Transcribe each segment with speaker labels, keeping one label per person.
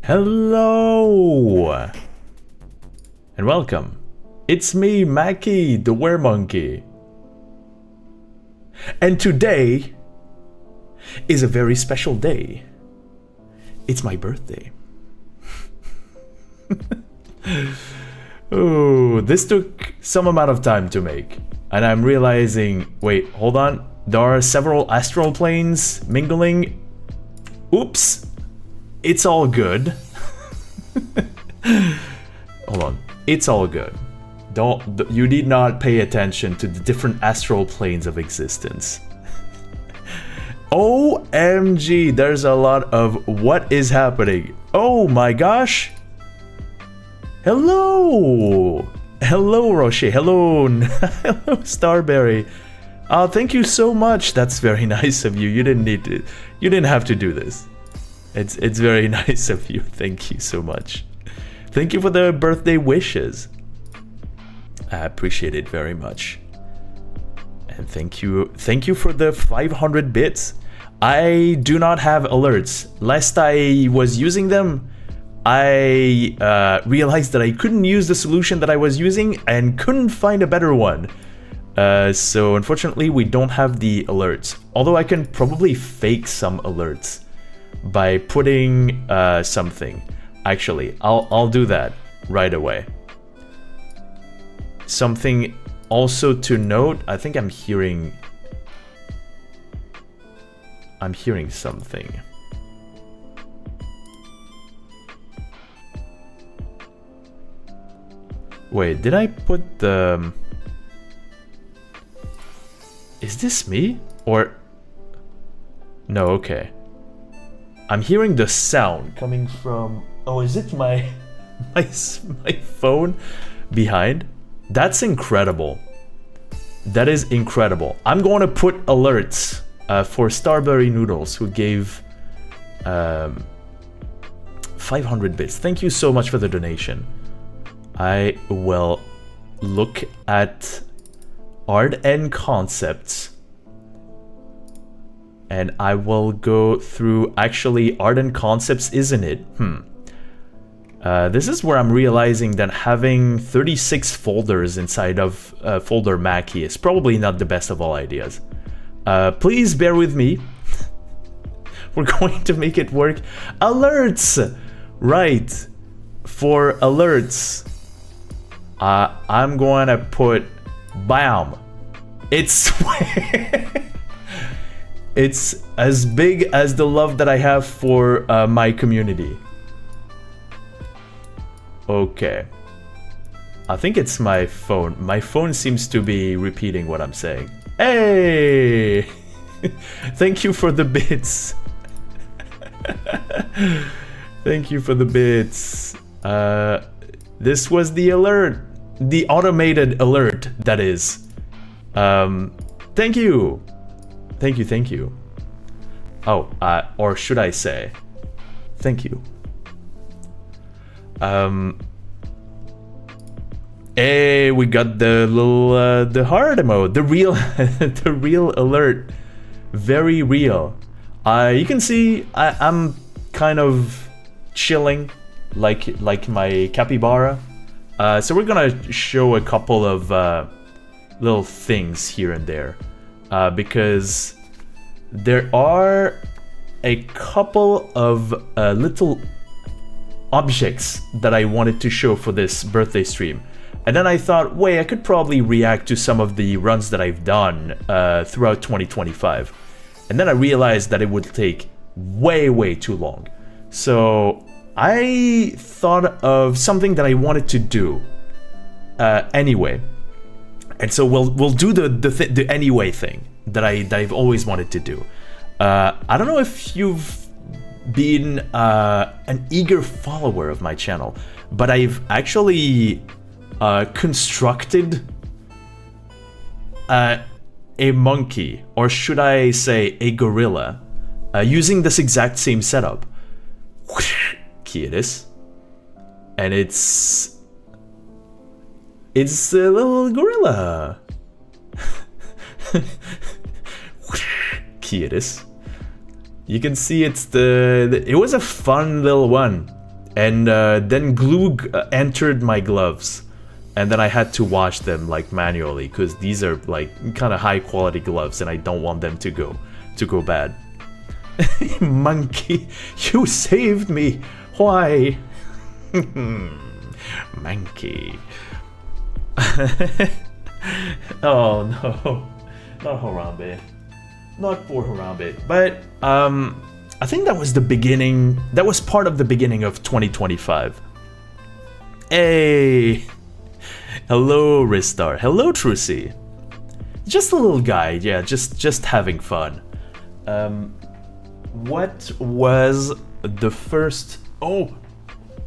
Speaker 1: Hello and welcome. It's me, Mackie, the Weremonkey. And today is a very special day. It's my birthday. Oh, this took some amount of time to make. And I'm realizing, wait, hold on. There are several astral planes mingling. Oops. It's all good. Hold on. It's all good. You need not pay attention to the different astral planes of existence. OMG, there's a lot of what is happening. Oh my gosh. Hello. Hello, Rocher. Hello. Hello, Starberry. Thank you so much. That's very nice of you. You didn't have to do this. It's very nice of you. Thank you so much. Thank you for the birthday wishes. I appreciate it very much. And thank you for the 500 bits. I do not have alerts. Last I was using them, I realized that I couldn't use the solution that I was using and couldn't find a better one. So unfortunately we don't have the alerts. Although I can probably fake some alerts by putting something. Actually, I'll do that right away. Something also to note, I think I'm hearing something. Wait, did I put the... Is this me? Or... No, okay. I'm hearing the sound coming from... Oh, is it my phone behind? That's incredible. That is incredible. I'm going to put alerts for Starberry Noodles, who gave 500 bits. Thank you so much for the donation. I will look at Art and Concepts. And I will go through... Actually, Art and Concepts, isn't it? This is where I'm realizing that having 36 folders inside of folder Mackie is probably not the best of all ideas. Please bear with me. We're going to make it work. Alerts! Right. For alerts, I'm going to put... BAM! It's... It's as big as the love that I have for my community. Okay. I think it's my phone. My phone seems to be repeating what I'm saying. Hey! Thank you for the bits. Thank you for the bits. This was the alert. The automated alert, that is. Thank you. Thank you. Oh, or should I say, thank you. Hey, we got the little, the hard emote, the real, the real alert, very real. You can see I'm kind of chilling, like my capybara. So we're gonna show a couple of little things here and there. Because there are a couple of little objects that I wanted to show for this birthday stream. And then I thought, wait, I could probably react to some of the runs that I've done throughout 2025. And then I realized that it would take way too long. So I thought of something that I wanted to do anyway. And so we'll do the anyway thing that I've always wanted to do. I don't know if you've been an eager follower of my channel, but I've actually constructed a monkey, or should I say a gorilla, using this exact same setup. Here it is. And it's a little gorilla. Here it is. You can see it's it was a fun little one. And then glue entered my gloves. And then I had to wash them like manually because these are like kind of high quality gloves and I don't want them to go bad. Monkey, you saved me. Why? Monkey. Oh no, not Harambe, not poor Harambe. But I think that was the beginning. That was part of the beginning of 2025. Hey. Hello, Ristar. Hello, Trucy. Just a little guy, yeah, just having fun. What was the first... Oh,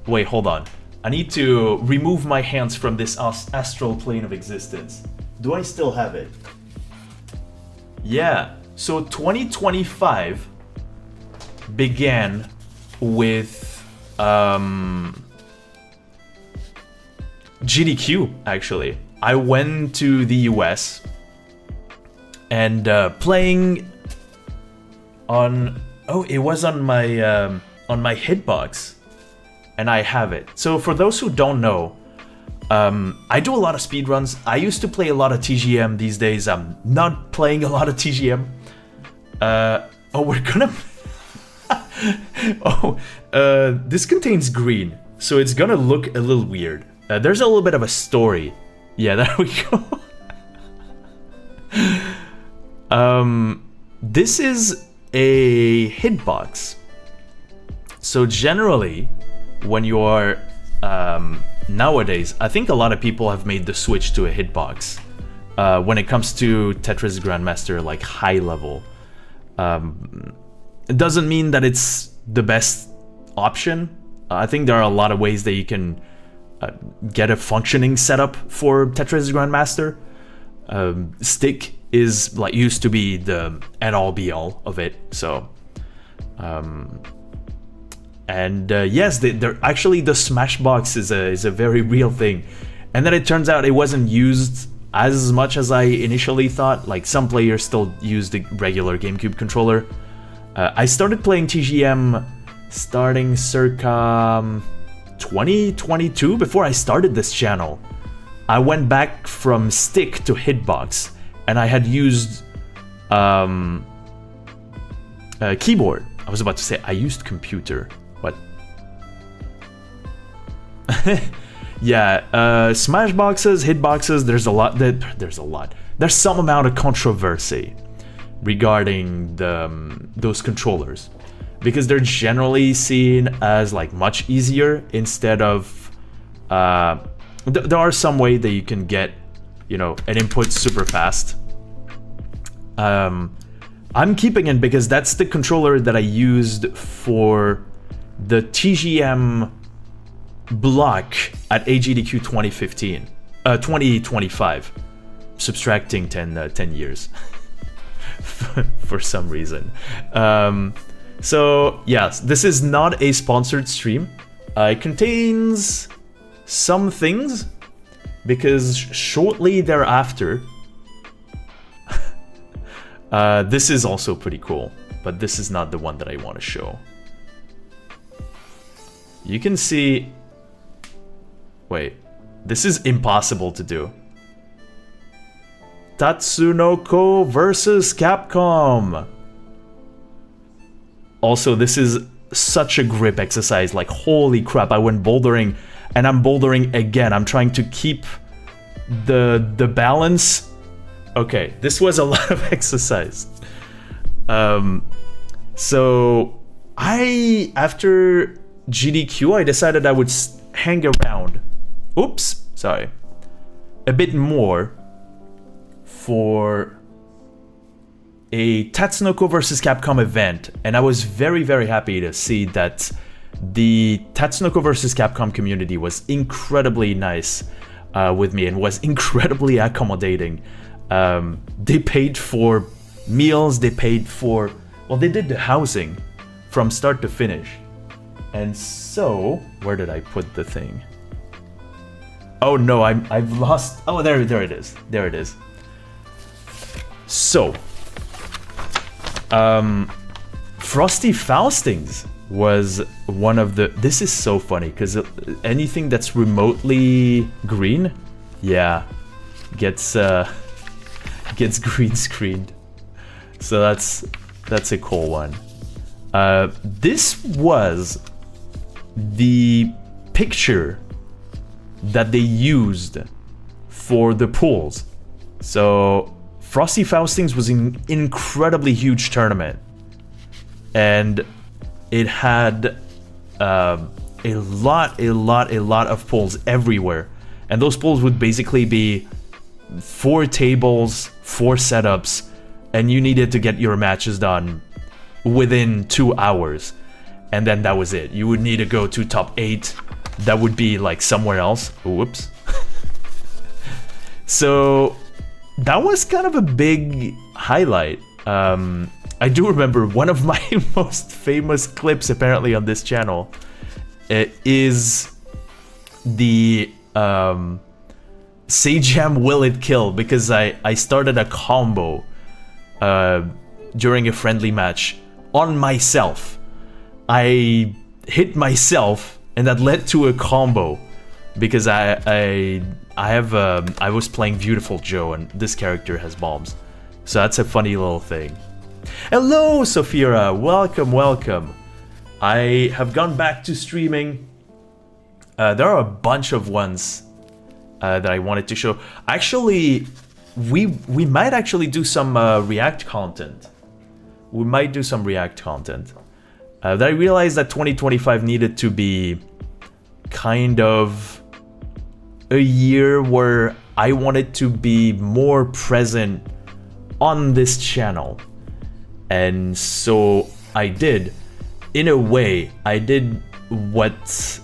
Speaker 1: wait, hold on. I need to remove my hands from this astral plane of existence. Do I still have it? Yeah, so 2025 began with... GDQ, actually. I went to the US and playing on... Oh, it was on my hitbox, and I have it. So for those who don't know, I do a lot of speedruns. I used to play a lot of TGM. These days I'm not playing a lot of TGM. Oh, we're gonna... this contains green, so it's gonna look a little weird. There's a little bit of a story. Yeah, there we go. This is a hitbox. So generally, when you are nowadays, I think a lot of people have made the switch to a hitbox when it comes to Tetris Grandmaster, like high level. It doesn't mean that it's the best option. I think there are a lot of ways that you can get a functioning setup for Tetris Grandmaster. Stick is like used to be the end-all be-all of it. So, yes, they're actually, the Smashbox is a very real thing. And then it turns out it wasn't used as much as I initially thought. Like some players still use the regular GameCube controller. I started playing TGM starting circa 2022, before I started this channel. I went back from stick to hitbox, and I had used keyboard. I was about to say I used computer. What? Yeah, Smashboxes, hitboxes. There's some amount of controversy regarding those controllers, because they're generally seen as like much easier instead of there are some way that you can get, you know, an input super fast. I'm keeping it because that's the controller that I used for the TGM block at AGDQ 2025, subtracting 10 years for some reason. So yes, this is not a sponsored stream. It contains some things, because shortly thereafter, this is also pretty cool, but this is not the one that I want to show. You can see... Wait, this is impossible to do. Tatsunoko versus Capcom. Also, this is such a grip exercise, like holy crap, I went bouldering and I'm bouldering again. I'm trying to keep the balance. Okay, this was a lot of exercise. So after GDQ, I decided I would hang around. Oops, sorry. A bit more for a Tatsunoko vs. Capcom event, and I was very, very happy to see that the Tatsunoko vs. Capcom community was incredibly nice with me and was incredibly accommodating. They paid for meals, they paid for... Well, they did the housing from start to finish. And so... Where did I put the thing? Oh no, I've lost... Oh, there it is. There it is. Frosty Faustings was one of the... This is so funny, because anything that's remotely green, yeah, gets green screened. So that's a cool one. This was the picture that they used for the pools. So Frosty Faustings was an incredibly huge tournament, and it had a lot of pools everywhere, and those pools would basically be 4 tables, 4 setups, and you needed to get your matches done within 2 hours, and then that was it. You would need to go to top 8. That would be like somewhere else. Whoops. So that was kind of a big highlight. I do remember one of my most famous clips apparently on this channel is the Sajam Will It Kill, because I started a combo during a friendly match on myself. I hit myself, and that led to a combo because I was playing Beautiful Joe, and this character has bombs, so that's a funny little thing. Hello, Sophira, welcome. I have gone back to streaming. There are a bunch of ones that I wanted to show. Actually, we might actually do some React content. We might do some React content. That I realized that 2025 needed to be kind of a year where I wanted to be more present on this channel. And so I did. In a way, I did what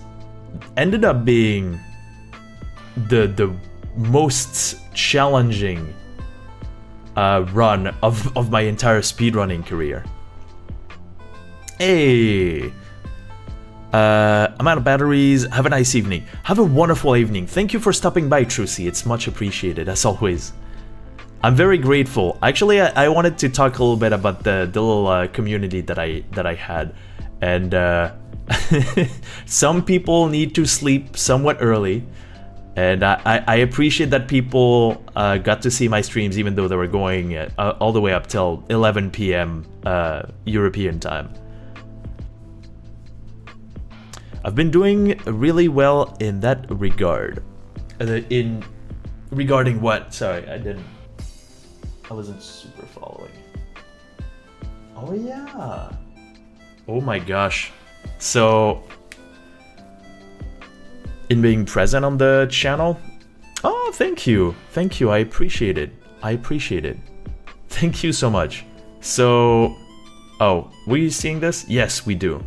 Speaker 1: ended up being the most challenging run of my entire speedrunning career. Hey, I'm out of batteries. Have a nice evening. Have a wonderful evening. Thank you for stopping by, Trucy. It's much appreciated, as always. I'm very grateful. Actually, I wanted to talk a little bit about the little community that I had, and some people need to sleep somewhat early, and I appreciate that people got to see my streams even though they were going all the way up till 11 p.m. European time. I've been doing really well in that regard. Regarding what? Sorry, I wasn't super following. Oh yeah. Oh my gosh. So, in being present on the channel? Oh, thank you. Thank you. I appreciate it. Thank you so much. So, oh, were you seeing this? Yes, we do.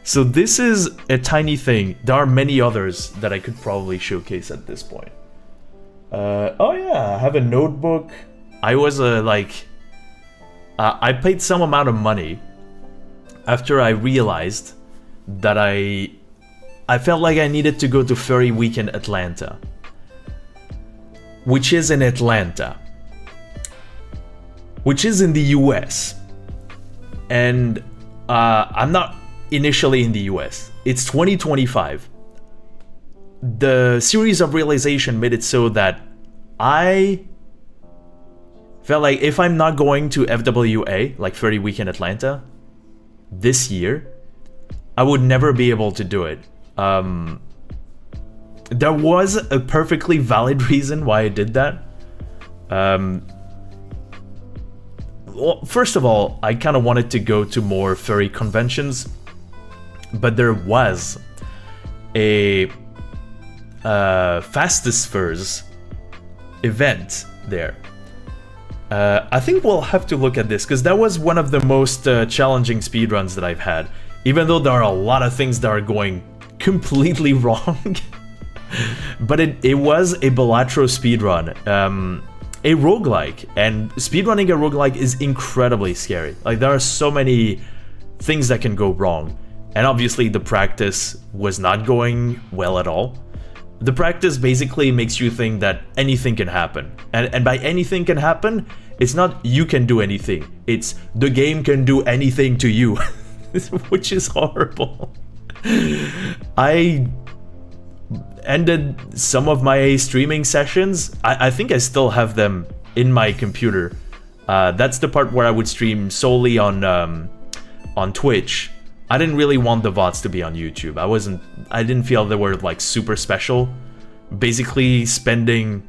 Speaker 1: So this is a tiny thing. There are many others that I could probably showcase at this point. Oh yeah, I have a notebook. I was I paid some amount of money after I realized that I felt like I needed to go to Furry Week in Atlanta, which is in Atlanta, which is in the US, and I'm not initially in the US. It's 2025. The series of realization made it so that I felt like if I'm not going to FWA, like Furry Week in Atlanta, this year, I would never be able to do it. There was a perfectly valid reason why I did that. Well, first of all, I kind of wanted to go to more furry conventions, but there was a Fastest Furs event there. I think we'll have to look at this, because that was one of the most challenging speedruns that I've had, even though there are a lot of things that are going completely wrong. But it was a Balatro speedrun, a roguelike, and speedrunning a roguelike is incredibly scary. Like, there are so many things that can go wrong, and obviously the practice was not going well at all. The practice basically makes you think that anything can happen. And by anything can happen, it's not you can do anything. It's the game can do anything to you. Which is horrible. I ended some of my streaming sessions. I think I still have them in my computer. That's the part where I would stream solely on Twitch. I didn't really want the VODs to be on YouTube. I didn't feel they were like super special. Basically spending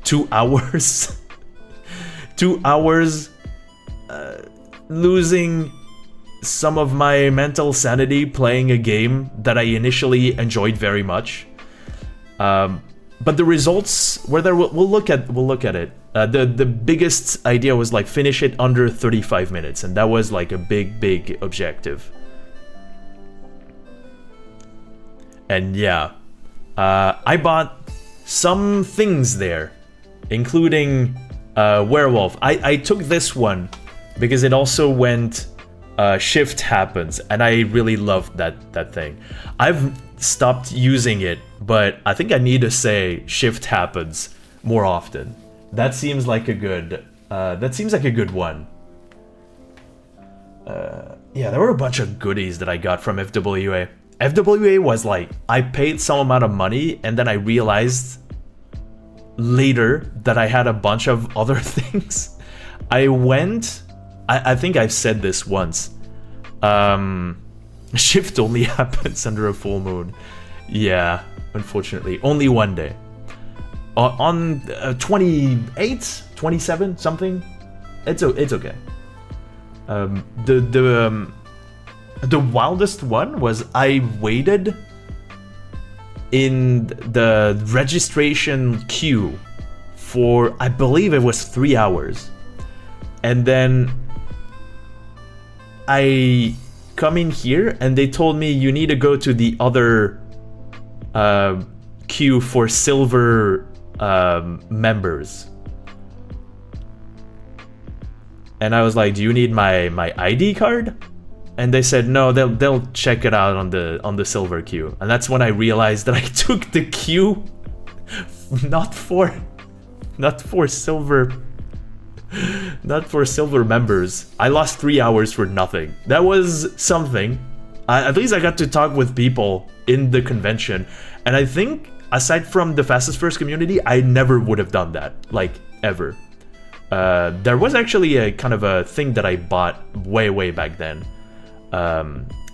Speaker 1: 2 hours 2 hours losing some of my mental sanity playing a game that I initially enjoyed very much. But the results were there. We'll look at it. The biggest idea was like finish it under 35 minutes, and that was like a big objective. And yeah, I bought some things there, including Werewolf. I took this one because it also went Shift Happens, and I really loved that thing. I've stopped using it, but I think I need to say Shift Happens more often. That seems like a good one. Yeah, there were a bunch of goodies that I got from FWA. FWA was like, I paid some amount of money and then I realized later that I had a bunch of other things. I think I've said this once. Shift only happens under a full moon. Yeah, unfortunately. Only one day. On 28, 27, something? It's okay. The wildest one was I waited in the registration queue for, I believe it was 3 hours. And then I come in here and they told me you need to go to the other queue for silver members. And I was like, do you need my ID card? And they said no, they'll check it out on the silver queue. And that's when I realized that I took the queue not for silver members. I lost 3 hours for nothing. That was something. At least I got to talk with people in the convention. And I think aside from the Fastest First community, I never would have done that, like ever. There was actually a kind of a thing that I bought way back then.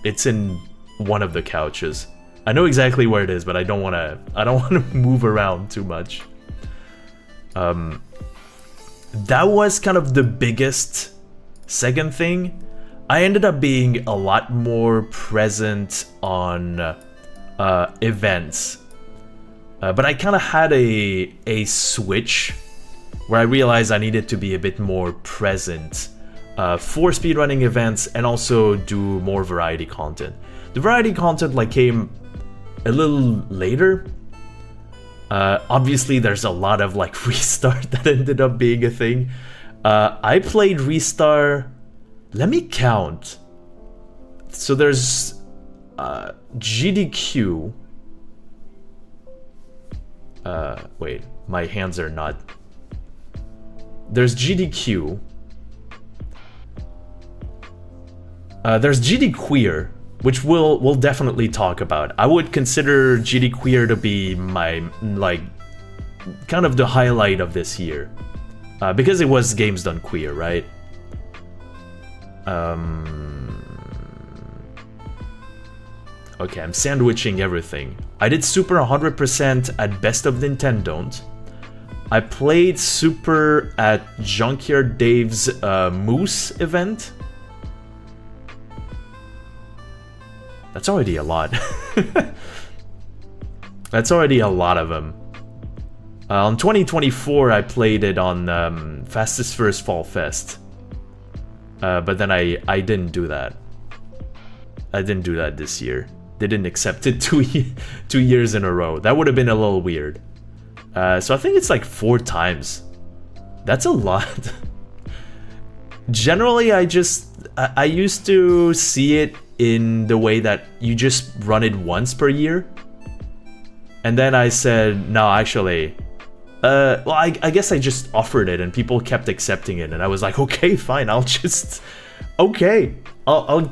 Speaker 1: It's in one of the couches. I know exactly where it is, but I don't want to move around too much. That was kind of the biggest. Second thing, I ended up being a lot more present on events. But I kind of had a switch where I realized I needed to be a bit more present for speedrunning events and also do more variety content. The variety content like came a little later. Obviously there's a lot of like Restart that ended up being a thing. I played Restart, let me count. So there's GDQ. Wait, my hands are not. There's GDQ. There's GD Queer, which we'll definitely talk about. I would consider GD Queer to be my, like, kind of the highlight of this year. Because it was Games Done Queer, right? Okay, I'm sandwiching everything. I did Super 100% at Best of Nintendo. I played Super at Junkyard Dave's Moose event. That's already a lot. That's already a lot of them. On 2024, I played it on Fastest First Fall Fest. But then I didn't do that. I didn't do that this year. They didn't accept it 2 years in a row. That would have been a little weird. So I think it's like 4 times. That's a lot. Generally, I used to see it in the way that you just run it once per year. And then I said, no, actually, well, I guess I just offered it and people kept accepting it. And I was like, okay, fine, I'll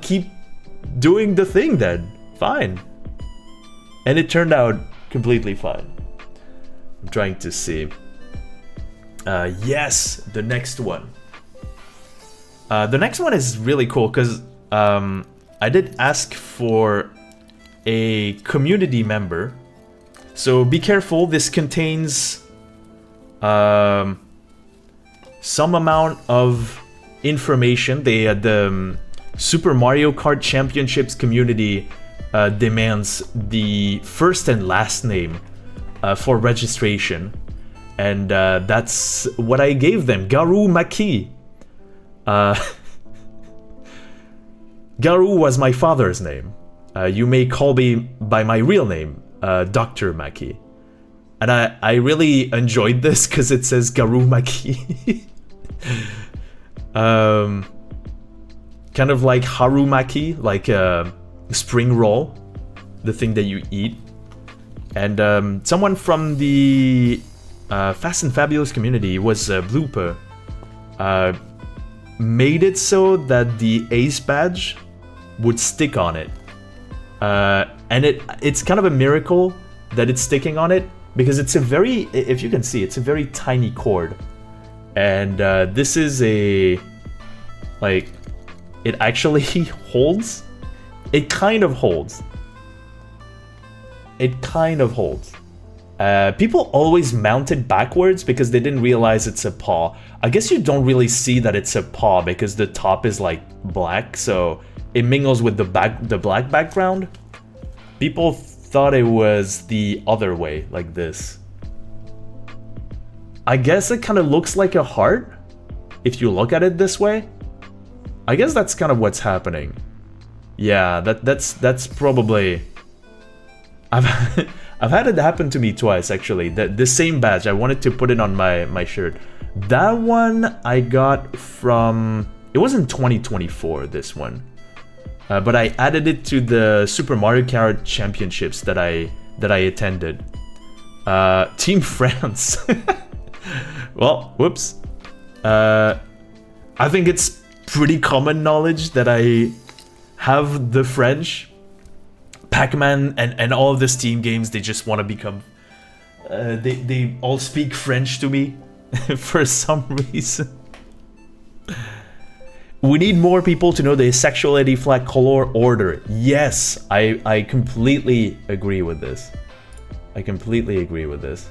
Speaker 1: keep doing the thing then. Fine. And it turned out completely fine. I'm trying to see. Yes, the next one. The next one is really cool because I did ask for a community member. So be careful, this contains some amount of information. The Super Mario Kart Championships community demands the first and last name for registration. And that's what I gave them. Garou Maki. Garou was my father's name. You may call me by my real name, Dr. Maki. And I really enjoyed this because it says Garou Maki. Kind of like Harumaki, like a spring roll, the thing that you eat. And someone from the Fast and Fabulous community was Blooper. Made it so that the Ace badge would stick on it. And it's kind of a miracle that it's sticking on it because it's a very, if you can see, it's a very tiny cord. And this is a, like, it actually holds. It kind of holds. It kind of holds. People always mount it backwards because they didn't realize it's a paw. I guess you don't really see that it's a paw because the top is like black, so it mingles with the black background. People thought it was the other way, like this. I guess it kind of looks like a heart if you look at it this way. I guess that's kind of what's happening. Yeah, that's probably. I've had it happen to me twice actually. The same badge. I wanted to put it on my shirt. That one I got from. It was in 2024. This one, but I added it to the Super Mario Kart Championships that I attended. Team France. Well, whoops. I think it's pretty common knowledge that I have the French. Pac-Man and all of the Steam games, they just want to become... they all speak French to me for some reason. We need more people to know the sexuality flag color order. Yes, I completely agree with this. I completely agree with this.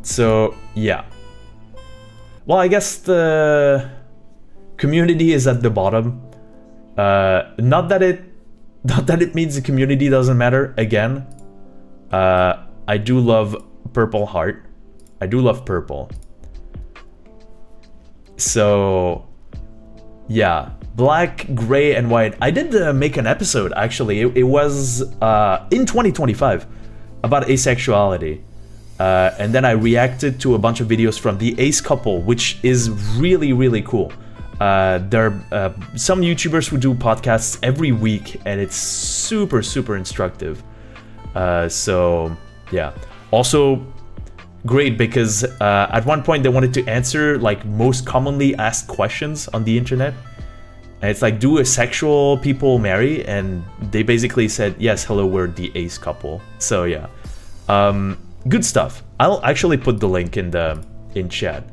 Speaker 1: So, yeah. Well, I guess the community is at the bottom. Not that it means the community doesn't matter. Again, I do love Purple Heart. I do love purple. So, yeah, black, gray, and white. I did make an episode actually. It was in 2025 about asexuality, and then I reacted to a bunch of videos from the Ace couple, which is really cool. There are some YouTubers who do podcasts every week, and it's super instructive. So yeah, also great because at one point they wanted to answer like most commonly asked questions on the internet, and it's like, do asexual people marry? And they basically said yes, hello, we're the Ace couple. So yeah, good stuff. I'll actually put the link in chat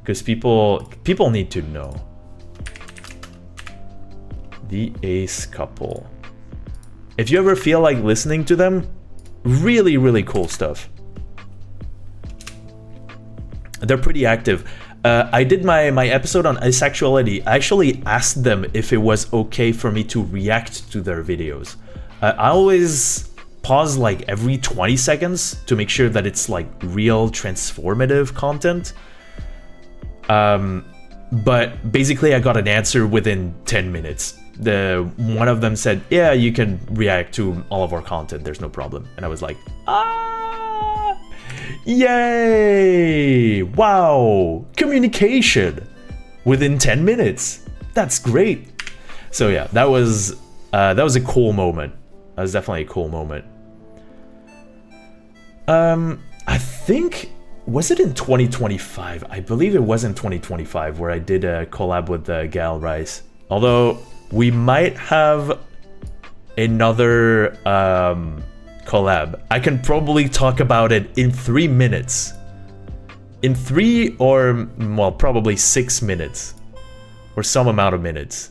Speaker 1: because people need to know. The Ace couple. If you ever feel like listening to them, really cool stuff. They're pretty active. I did my episode on asexuality. I actually asked them if it was okay for me to react to their videos. I always pause like every 20 seconds to make sure that it's like real transformative content. But basically I got an answer within 10 minutes. One of them said, yeah, you can react to all of our content, there's no problem. And I was like, yay, wow, communication within 10 minutes. That's great. So yeah, that was a cool moment. That was definitely a cool moment. I think, was it in 2025? I believe it was in 2025 where I did a collab with Gal Rice. Although we might have another collab. I can probably talk about it in 3 minutes. In 3 or, well, probably 6 minutes. Or some amount of minutes.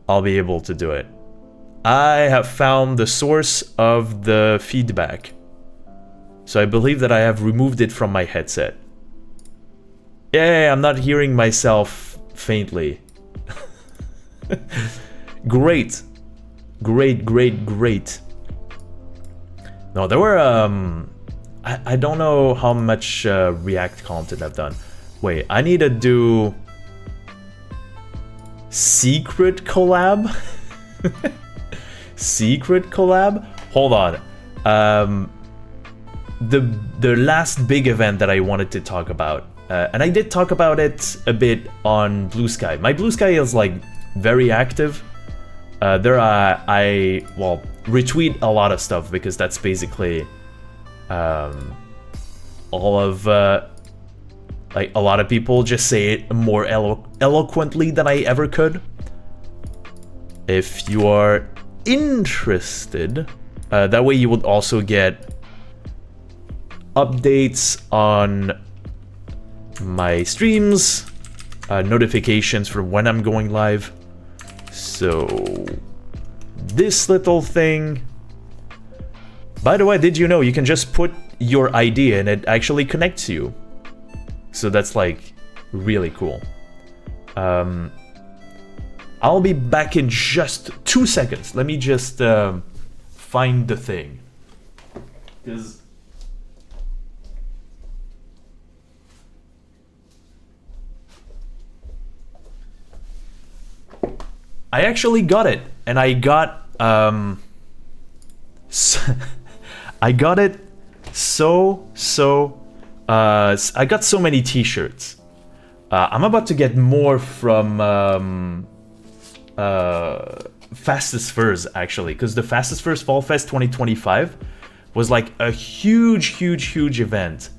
Speaker 1: I'll be able to do it. I have found the source of the feedback. So I believe that I have removed it from my headset. Yeah, I'm not hearing myself faintly. Great. Great, great, great. No, there were, I don't know how much React content I've done. Wait, I need to do... Secret collab? Secret collab? Hold on. The last big event that I wanted to talk about, and I did talk about it a bit on Blue Sky. My Blue Sky is like very active. I retweet a lot of stuff because that's basically all of like a lot of people just say it more eloquently than I ever could. If you are interested, that way you would also get updates on my streams, notifications for when I'm going live. So this little thing, by the way, did you know you can just put your ID and it actually connects you? So that's like really cool. I'll be back in just 2 seconds. Let me just find the thing. Because I actually got it, and I got I got it I got so many t-shirts. I'm about to get more from Fastest Furs, actually, because the Fastest Furs Fall Fest 2025 was like a huge event,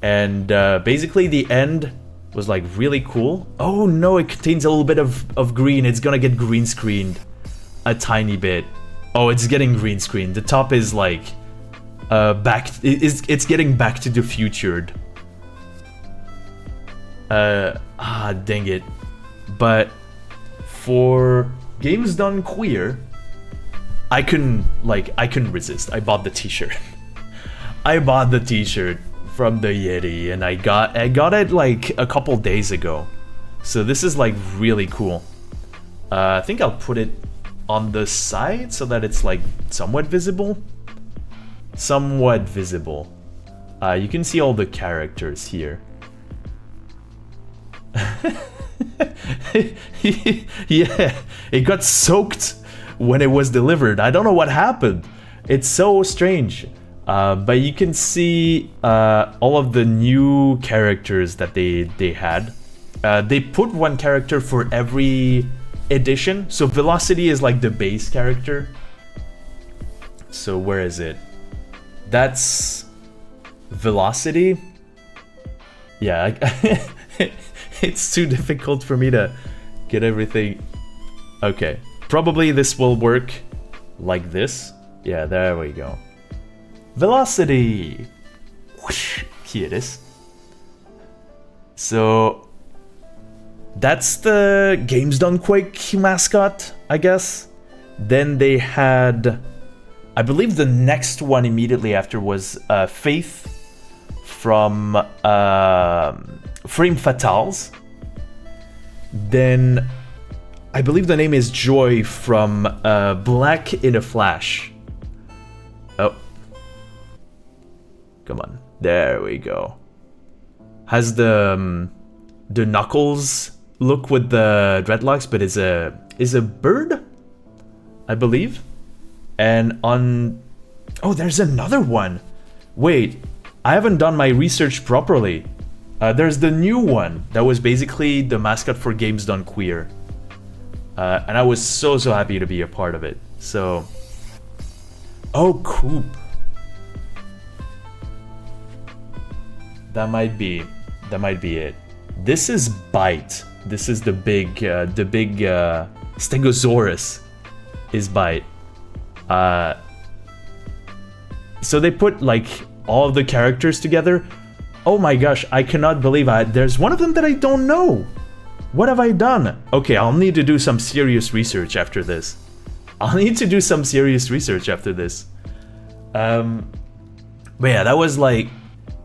Speaker 1: and basically the end was like really cool. Oh no, it contains a little bit of green. It's gonna get green screened a tiny bit. Oh, it's getting green screened. The top is like it's getting Back to the Futured. Dang it. But for Games Done Queer, I couldn't resist. I bought the t-shirt. I bought the t-shirt from the Yeti, and I got it like a couple days ago. So this is like really cool. I think I'll put it on the side so that it's like somewhat visible. Somewhat visible. You can see all the characters here. Yeah, it got soaked when it was delivered. I don't know what happened. It's so strange. But you can see all of the new characters that they had. They put one character for every edition. So Velocity is like the base character. So where is it? That's Velocity. Yeah, it's too difficult for me to get everything. Okay, probably this will work like this. Yeah, there we go. Velocity! Whoosh, here it is. So that's the Games Done Quake mascot, I guess. Then they had, I believe the next one immediately after was Faith from Frame Fatales. Then I believe the name is Joy from Black in a Flash. Oh. Come on. There we go. Has the Knuckles look with the dreadlocks, but is a bird, I believe. And on... Oh, there's another one. Wait, I haven't done my research properly. There's the new one that was basically the mascot for Games Done Queer. And I was so happy to be a part of it. So... Oh, Coop. That might be it. This is Bite. This is the big Stegosaurus is Bite. So they put like all of the characters together. Oh my gosh, I cannot believe there's one of them that I don't know. What have I done? Okay, I'll need to do some serious research after this. But yeah, that was like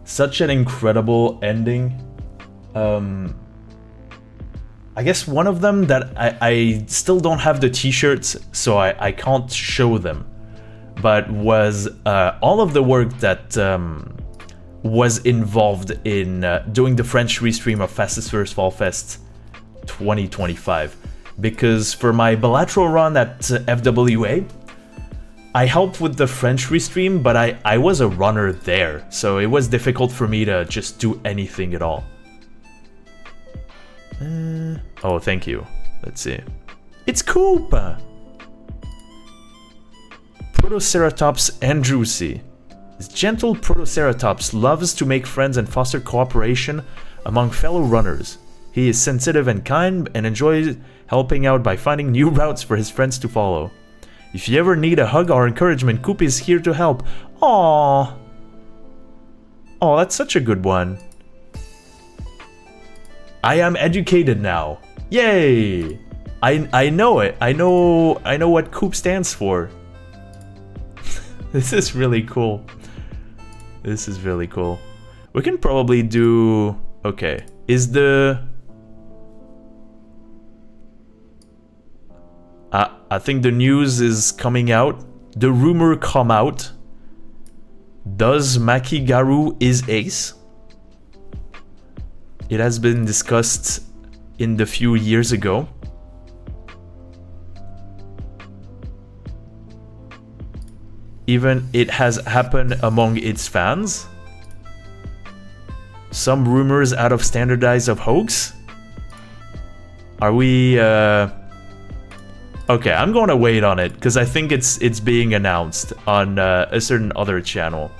Speaker 1: such an incredible ending. I guess one of them that I still don't have the t-shirts, so I can't show them, but was all of the work that was involved in doing the French restream of Fastest First Fall Fest 2025. Because for my bilateral run at FWA, I helped with the French restream, but I was a runner there, so it was difficult for me to just do anything at all. Oh, thank you. Let's see. It's Koopa! Protoceratops andrewsi. This gentle Protoceratops loves to make friends and foster cooperation among fellow runners. He is sensitive and kind and enjoys helping out by finding new routes for his friends to follow. If you ever need a hug or encouragement, Koopa is here to help. Aww. Oh, that's such a good one. I am educated now. Yay! I know it. I know what Coop stands for. This is really cool. This is really cool. We can probably do... Okay. Is the... I think the news is coming out. The rumor come out. Does Makigaru is ace? It has been discussed in the few years ago. Even it has happened among its fans. Some rumors out of standardized of hoax. Are we Okay, I'm going to wait on it because I think it's being announced on a certain other channel.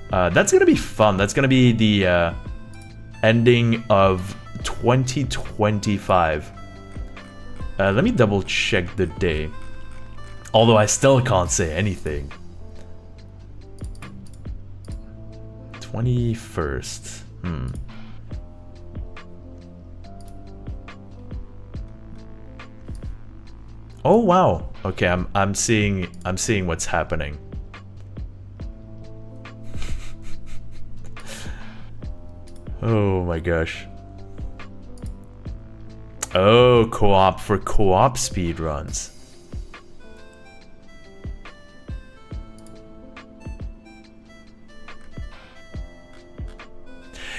Speaker 1: That's going to be fun. That's going to be the ending of 2025. Let me double check the day. Although I still can't say anything. 21st. Oh wow. Okay, I'm seeing what's happening. Oh my gosh. Oh, co-op for co-op speedruns.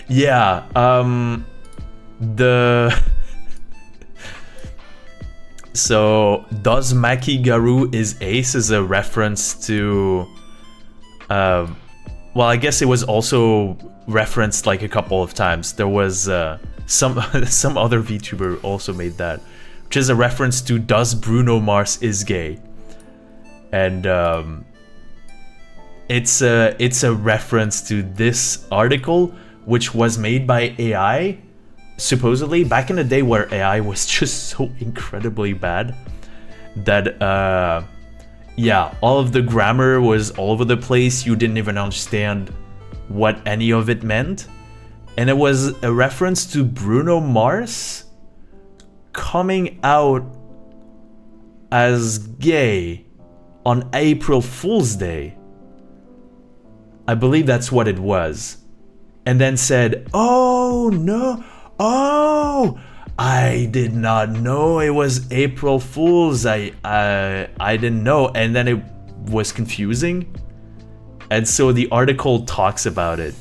Speaker 1: Yeah, so does Makigaru is ace is a reference to well, I guess it was also referenced like a couple of times. There was some other VTuber also made that, which is a reference to does Bruno Mars is gay. And it's a reference to this article, which was made by AI, supposedly back in the day where AI was just so incredibly bad that yeah, all of the grammar was all over the place. You didn't even understand what any of it meant. And it was a reference to Bruno Mars coming out as gay on April Fool's Day. I believe that's what it was. And then said, oh no, oh, I did not know it was April Fool's. I didn't know. And then it was confusing. And so the article talks about it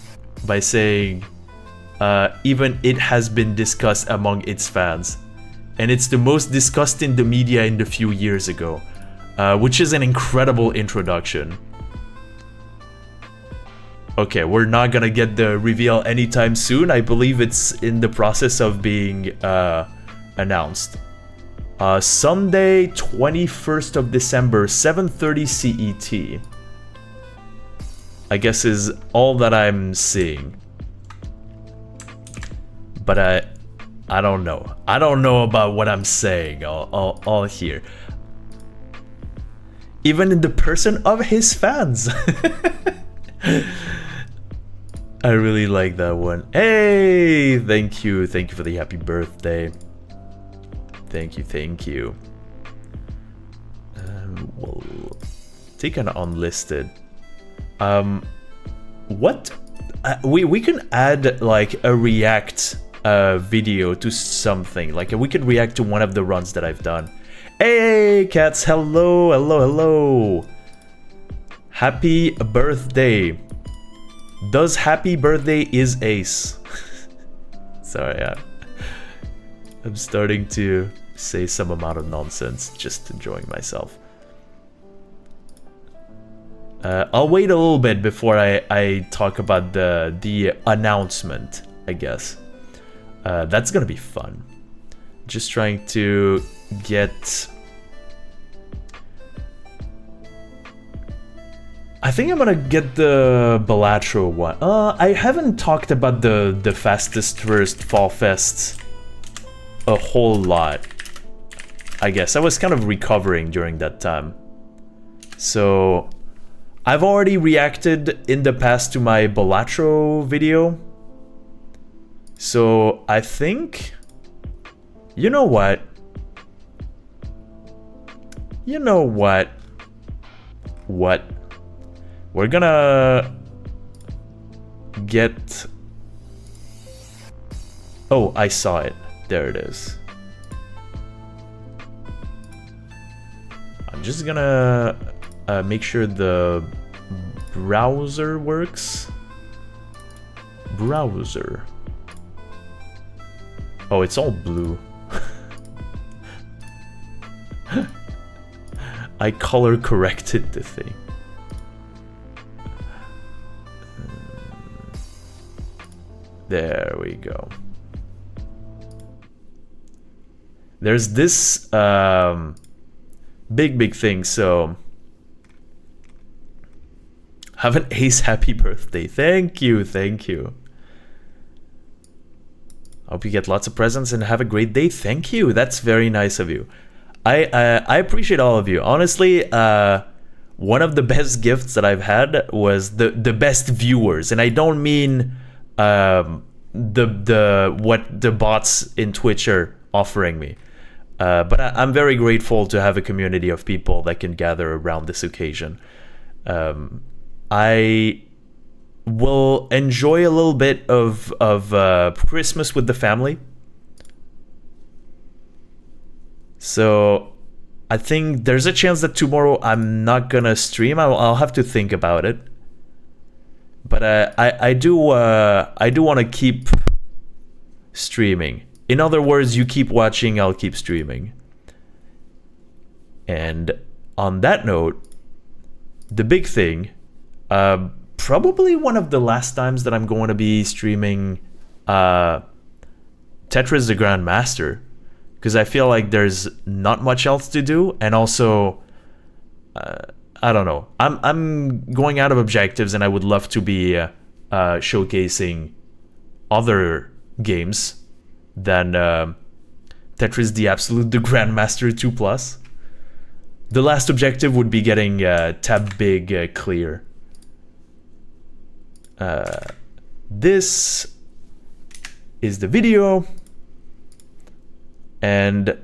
Speaker 1: by saying, even it has been discussed among its fans. And it's the most discussed in the media in the few years ago, which is an incredible introduction. Okay, we're not gonna get the reveal anytime soon. I believe it's in the process of being announced. Sunday, 21st of December, 7:30 CET. I guess is all that I'm seeing. but I don't know. I don't know about what I'm saying all here. Even in the person of his fans. I really like that one. Hey, thank you for the happy birthday. Thank you. We'll take an unlisted. What? We can add like a react video to something. Like we could react to one of the runs that I've done. Hey, cats! Hello. Happy birthday. Does happy birthday is ace? Sorry, I'm starting to say some amount of nonsense, just enjoying myself. I'll wait a little bit before I talk about the announcement, I guess. That's gonna be fun. Just trying to get... I think I'm gonna get the Balatro one. I haven't talked about the fastest first Fall Fest a whole lot. I guess I was kind of recovering during that time. So I've already reacted in the past to my Balatro video. So I think, you know what? What? We're gonna get... Oh, I saw it. There it is. I'm just gonna make sure the browser works. Browser. Oh, it's all blue. I color corrected the thing. There we go. There's this big thing, so have an ace happy birthday. Thank you. Hope you get lots of presents and have a great day. Thank you. That's very nice of you. I appreciate all of you. Honestly, one of the best gifts that I've had was the best viewers, and I don't mean what the bots in Twitch are offering me. But I'm very grateful to have a community of people that can gather around this occasion. I will enjoy a little bit of Christmas with the family. So I think there's a chance that tomorrow I'm not gonna stream. I'll have to think about it. But I do want to keep streaming. In other words, you keep watching, I'll keep streaming. And on that note, the big thing, probably one of the last times that I'm going to be streaming Tetris the Grandmaster, because I feel like there's not much else to do, and also I don't know. I'm going out of objectives, and I would love to be showcasing other games than Tetris the Absolute, the Grandmaster 2+. The last objective would be getting tab big clear. This is the video, and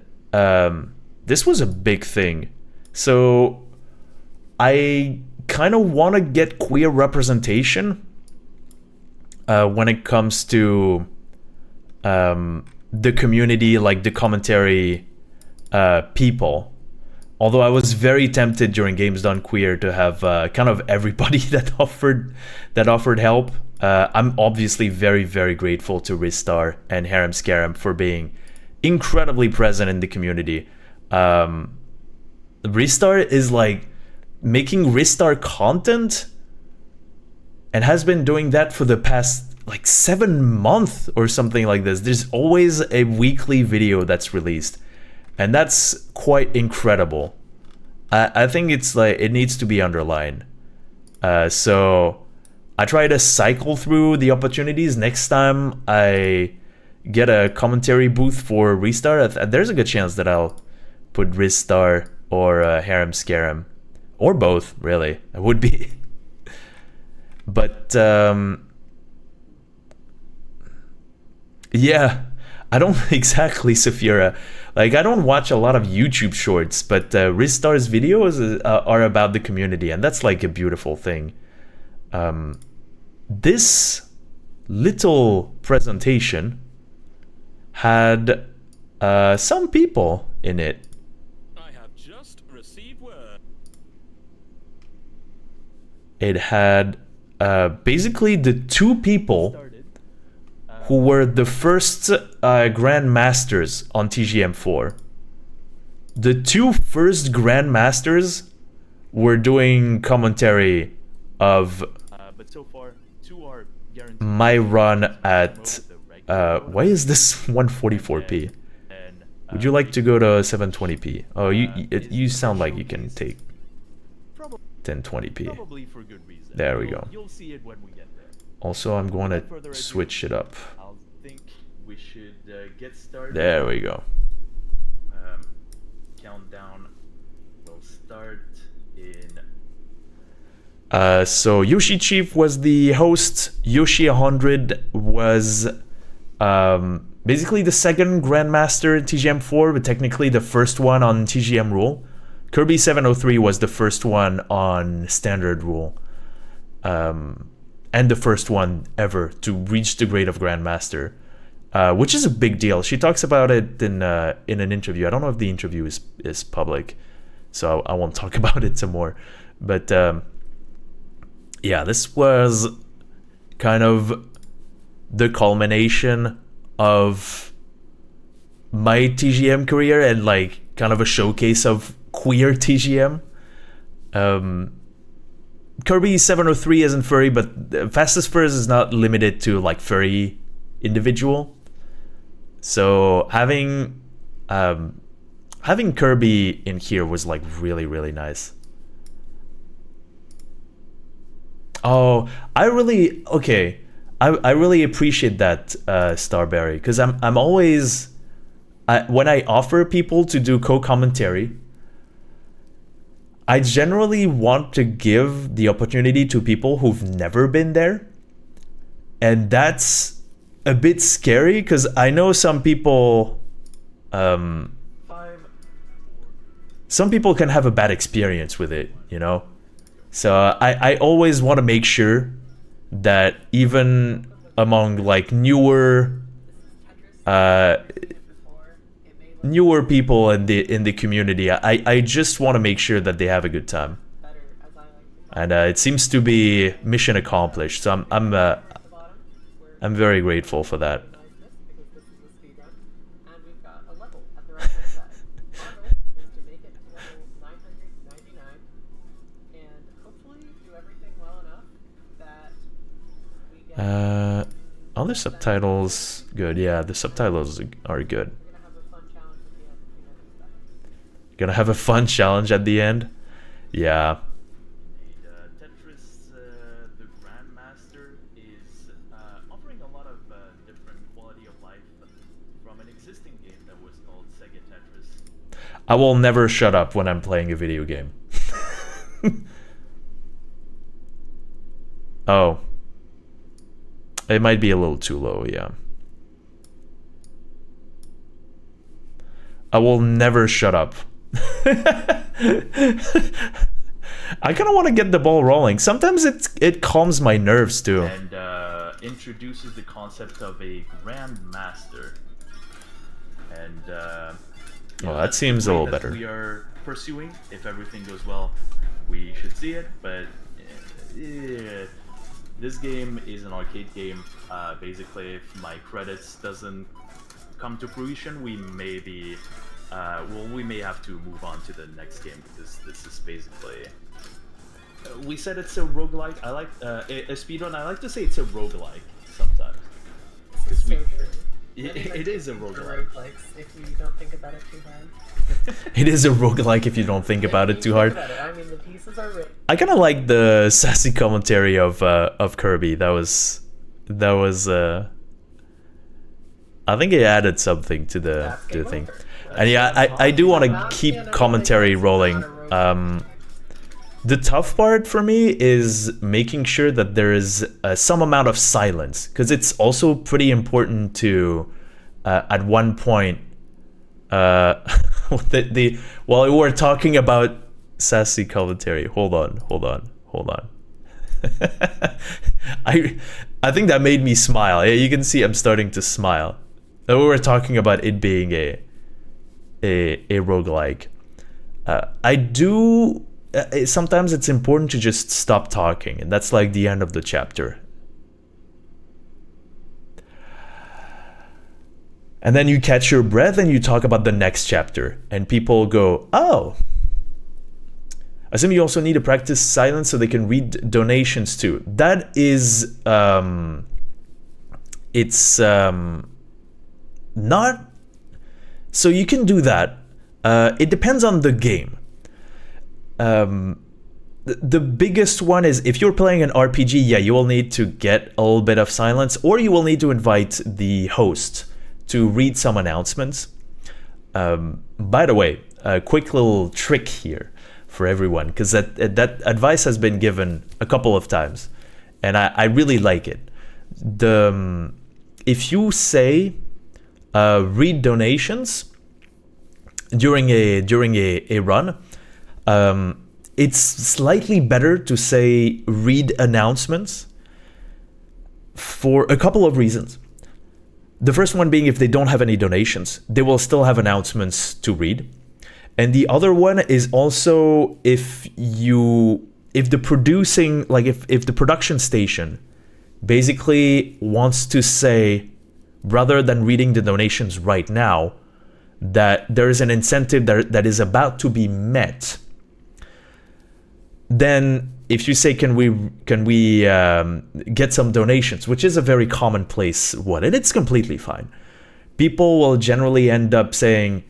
Speaker 1: this was a big thing. So I kind of want to get queer representation when it comes to the community, like the commentary people. Although I was very tempted during Games Done Queer to have kind of everybody that offered help. I'm obviously very grateful to Ristar and Harem Scarum for being incredibly present in the community. Ristar is like making Ristar content and has been doing that for the past like 7 months or something like this. There's always a weekly video that's released, and that's quite incredible. I think it's like it needs to be underlined. So I try to cycle through the opportunities. Next time I get a commentary booth for Ristar, there's a good chance that I'll put Ristar or Harem Scarum, or both, really. It would be. But yeah, I don't exactly, Saphira. Like, I don't watch a lot of YouTube shorts, but Ristar's videos are about the community, and that's like a beautiful thing. This little presentation had some people in it.
Speaker 2: I have just received word.
Speaker 1: It had basically the two people who were the first Grandmasters on TGM4. The two first Grandmasters were doing commentary of but so far, two are guaranteed my run at why is this 144p? Would you like to go to 720p? Oh, you sound like you can take 1020p. There we go. Also, I'm going to switch it up. We should get started. There we go. Countdown will start in. So Yoshi Chief was the host. Yoshi 100 was basically the second Grandmaster in TGM4, but technically the first one on TGM Rule. Kirby 703 was the first one on Standard Rule. And the first one ever to reach the grade of Grandmaster. Which is a big deal. She talks about it in an interview. I don't know if the interview is public, so I won't talk about it some more. But yeah, this was kind of the culmination of my TGM career and like kind of a showcase of queer TGM. Kirby 703 isn't furry, but Fastest Furs is not limited to like furry individual. So having Kirby in here was like really nice. Oh, I really appreciate that, Starberry, because I'm always when I offer people to do co-commentary, I generally want to give the opportunity to people who've never been there, and that's a bit scary because I know some people can have a bad experience with it, you know. So I always want to make sure that even among like newer people in the community, I just want to make sure that they have a good time, and it seems to be mission accomplished. So I'm very grateful for that. Other subtitles good. Yeah, the subtitles are good. Gonna have a fun challenge at the end. Yeah. Tetris, the Grandmaster is offering a lot of different quality of life from an existing game that was called Sega Tetris. I will never shut up when I'm playing a video game. Oh. It might be a little too low, yeah. I will never shut up. I kind of want to get the ball rolling. Sometimes it calms my nerves too. And introduces the concept of a Grandmaster. And well, that seems a little better. We are pursuing. If everything goes well, we should see it. But this game is an arcade game. Basically, if my credits doesn't come to fruition, we may be we may have to move on to the next game, because this is basically we said it's a roguelike. I like a speedrun. I like to say it's a roguelike sometimes.
Speaker 3: This is so true.
Speaker 1: It is a roguelike.
Speaker 3: If you don't think about it too hard.
Speaker 1: It is a roguelike if you don't think about it too hard.
Speaker 3: I mean, the pieces are written.
Speaker 1: I kind of like the sassy commentary of Kirby. That was I think it added something to the thing. And yeah, I do want to keep commentary rolling. The tough part for me is making sure that there is some amount of silence, because it's also pretty important to, at one point, while we were talking about sassy commentary. Hold on. I think that made me smile. You can see I'm starting to smile. We were talking about it being a roguelike. I do. Sometimes it's important to just stop talking, and that's like the end of the chapter. And then you catch your breath and you talk about the next chapter, and people go, "Oh." I assume you also need to practice silence so they can read donations too. That is, it's not. So you can do that. It depends on the game. The biggest one is if you're playing an RPG, yeah, you will need to get a little bit of silence, or you will need to invite the host to read some announcements. By the way, a quick little trick here for everyone, because that advice has been given a couple of times, and I really like it. If you say read donations during a run, it's slightly better to say read announcements for a couple of reasons. The first one being, if they don't have any donations, they will still have announcements to read. And the other one is also if the production station basically wants to say, rather than reading the donations right now, that there is an incentive that is about to be met, then if you say, can we get some donations, which is a very commonplace one, and it's completely fine, people will generally end up saying,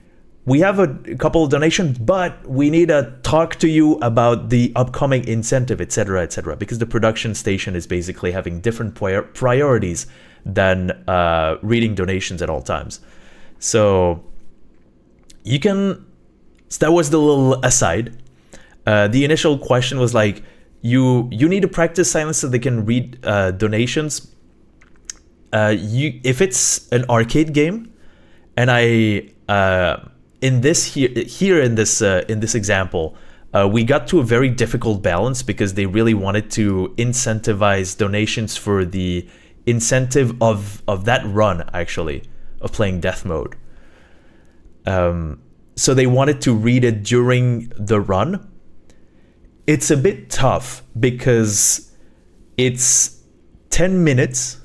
Speaker 1: we have a couple of donations, but we need to talk to you about the upcoming incentive, etc., because the production station is basically having different priorities than reading donations at all times. So you can. So that was the little aside. The initial question was like, you need to practice silence so they can read donations. If it's an arcade game, and in this example, we got to a very difficult balance because they really wanted to incentivize donations for the incentive of that run, actually, of playing death mode. So they wanted to read it during the run. It's a bit tough because it's 10 minutes,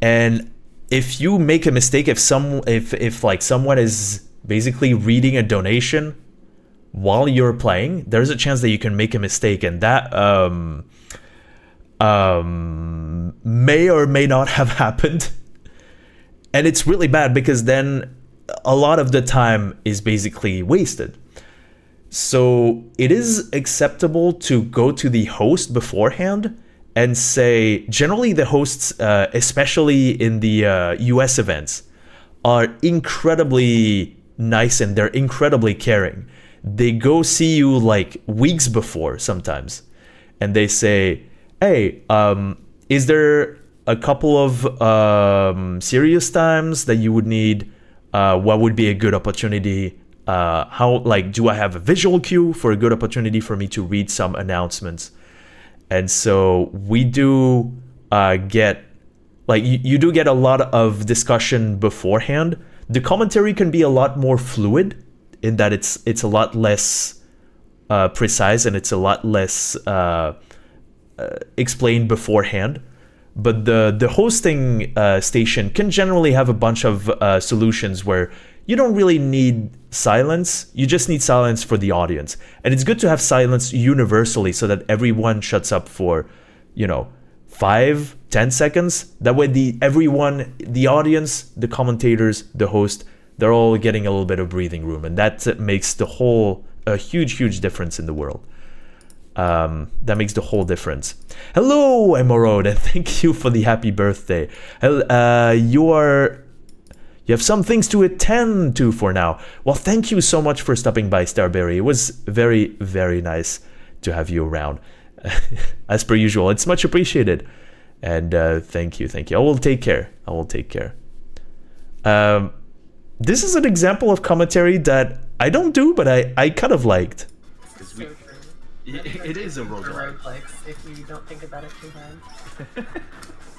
Speaker 1: and if you make a mistake, if someone is basically reading a donation while you're playing, there's a chance that you can make a mistake, and that may or may not have happened. And it's really bad because then a lot of the time is basically wasted. So it is acceptable to go to the host beforehand and say, generally the hosts, especially in the US events, are incredibly nice and they're incredibly caring. They go see you like weeks before sometimes, and they say, hey, is there a couple of serious times that you would need? What would be a good opportunity? Do I have a visual cue for a good opportunity for me to read some announcements? And so we do get, you do get a lot of discussion beforehand. The commentary can be a lot more fluid in that it's a lot less precise and it's a lot less explained beforehand. But the hosting station can generally have a bunch of solutions where you don't really need silence. You just need silence for the audience. And it's good to have silence universally so that everyone shuts up for, 5-10 seconds. That way the audience, the commentators, the host, they're all getting a little bit of breathing room. And that makes a huge, huge difference in the world. That makes the whole difference. Hello, Emerald, and thank you for the happy birthday. You have some things to attend to for now. Well, thank you so much for stopping by, Starberry. It was very, very nice to have you around. As per usual, it's much appreciated. And thank you, thank you. I will take care. I will take care. This is an example of commentary that I don't do, but I kind of liked.
Speaker 3: This is so true.
Speaker 4: It is a
Speaker 3: roguelike.
Speaker 4: roguelike.
Speaker 3: If you don't think about it too hard.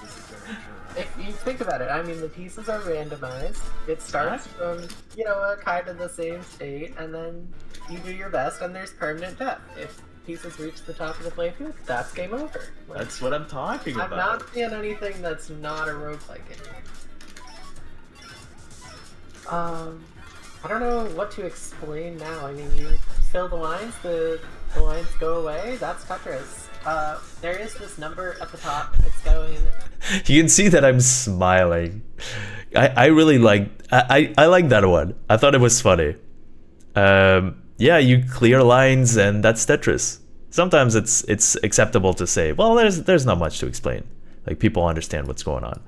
Speaker 4: This is very true.
Speaker 3: If you think about it, I mean, the pieces are randomized. It starts from, you know, a kind of the same state, and then you do your best, and there's permanent death. If pieces reach the top of the playfield, that's game over. Like,
Speaker 4: That's what I'm talking
Speaker 3: I'm
Speaker 4: about.
Speaker 3: not seeing anything that's not a roguelike in here. I don't know what to explain now. I mean, you fill the lines, the lines go away. That's Tetris. There is this number at the top that's going.
Speaker 1: You can see that I'm smiling. I really like I like that one. I thought it was funny. Yeah, you clear lines and that's Tetris. Sometimes it's acceptable to say, well, there's not much to explain. Like, people understand what's going on.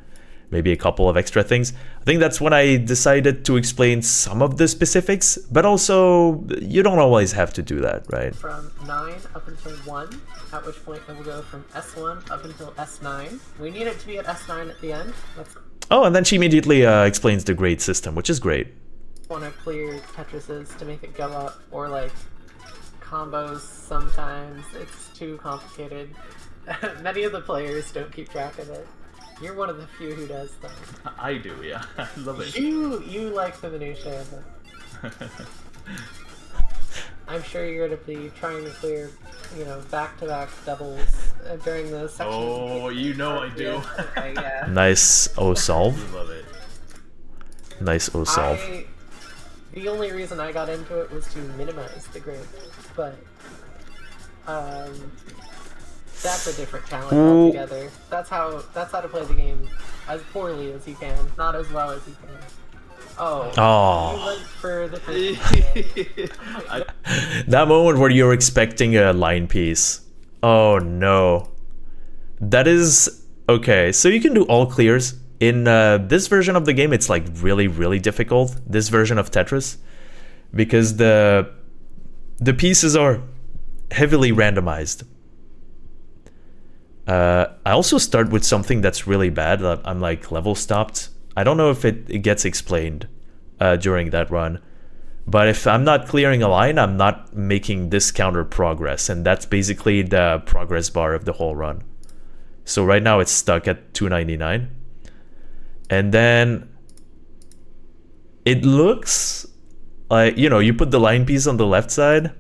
Speaker 1: Maybe a couple of extra things. I think that's when I decided to explain some of the specifics, but also you don't always have to do that, right?
Speaker 3: From 9 up until 1, at which point it will go from S1 up until S9. We need it to be at S9 at the end. Let's
Speaker 1: Oh, and then she immediately explains the grade system, which is great.
Speaker 3: want to clear Tetrises to make it go up, or like combos sometimes. It's too complicated. Many of the players don't keep track of it. You're one of the few who does, though.
Speaker 4: I do, yeah. I love it.
Speaker 3: You like the minutiae of it. I'm sure you're going to be trying to clear, you know, back-to-back doubles during the section.
Speaker 4: Oh, you know I do.
Speaker 3: Okay, yeah.
Speaker 1: Nice O solve.
Speaker 4: I love it.
Speaker 1: Nice O solve.
Speaker 3: The only reason I got into it was to minimize the grid, but that's a different challenge altogether. That's how to play the game as poorly as you can, not as well as you can. Oh, you went for the
Speaker 1: That moment where you're expecting a line piece. Oh no. That is okay. So you can do all clears. In this version of the game, it's like really, really difficult. This version of Tetris, because the pieces are heavily randomized. I also start with something that's really bad. I'm like level stopped. I don't know if it gets explained during that run. But if I'm not clearing a line, I'm not making this counter progress. And that's basically the progress bar of the whole run. So right now it's stuck at 299. And then it looks like, you know, you put the line piece on the left side.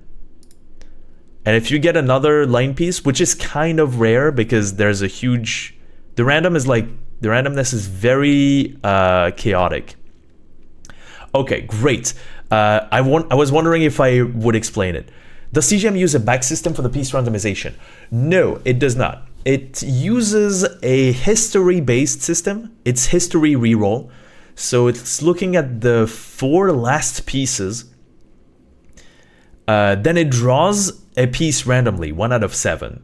Speaker 1: And if you get another line piece, which is kind of rare because there's a huge, the randomness is very chaotic. Okay, great. I was wondering if I would explain it. Does CGM use a back system for the piece randomization? No, it does not. It uses a history-based system. It's history reroll. So it's looking at the 4 last pieces. Then it draws a piece randomly, 1 out of 7.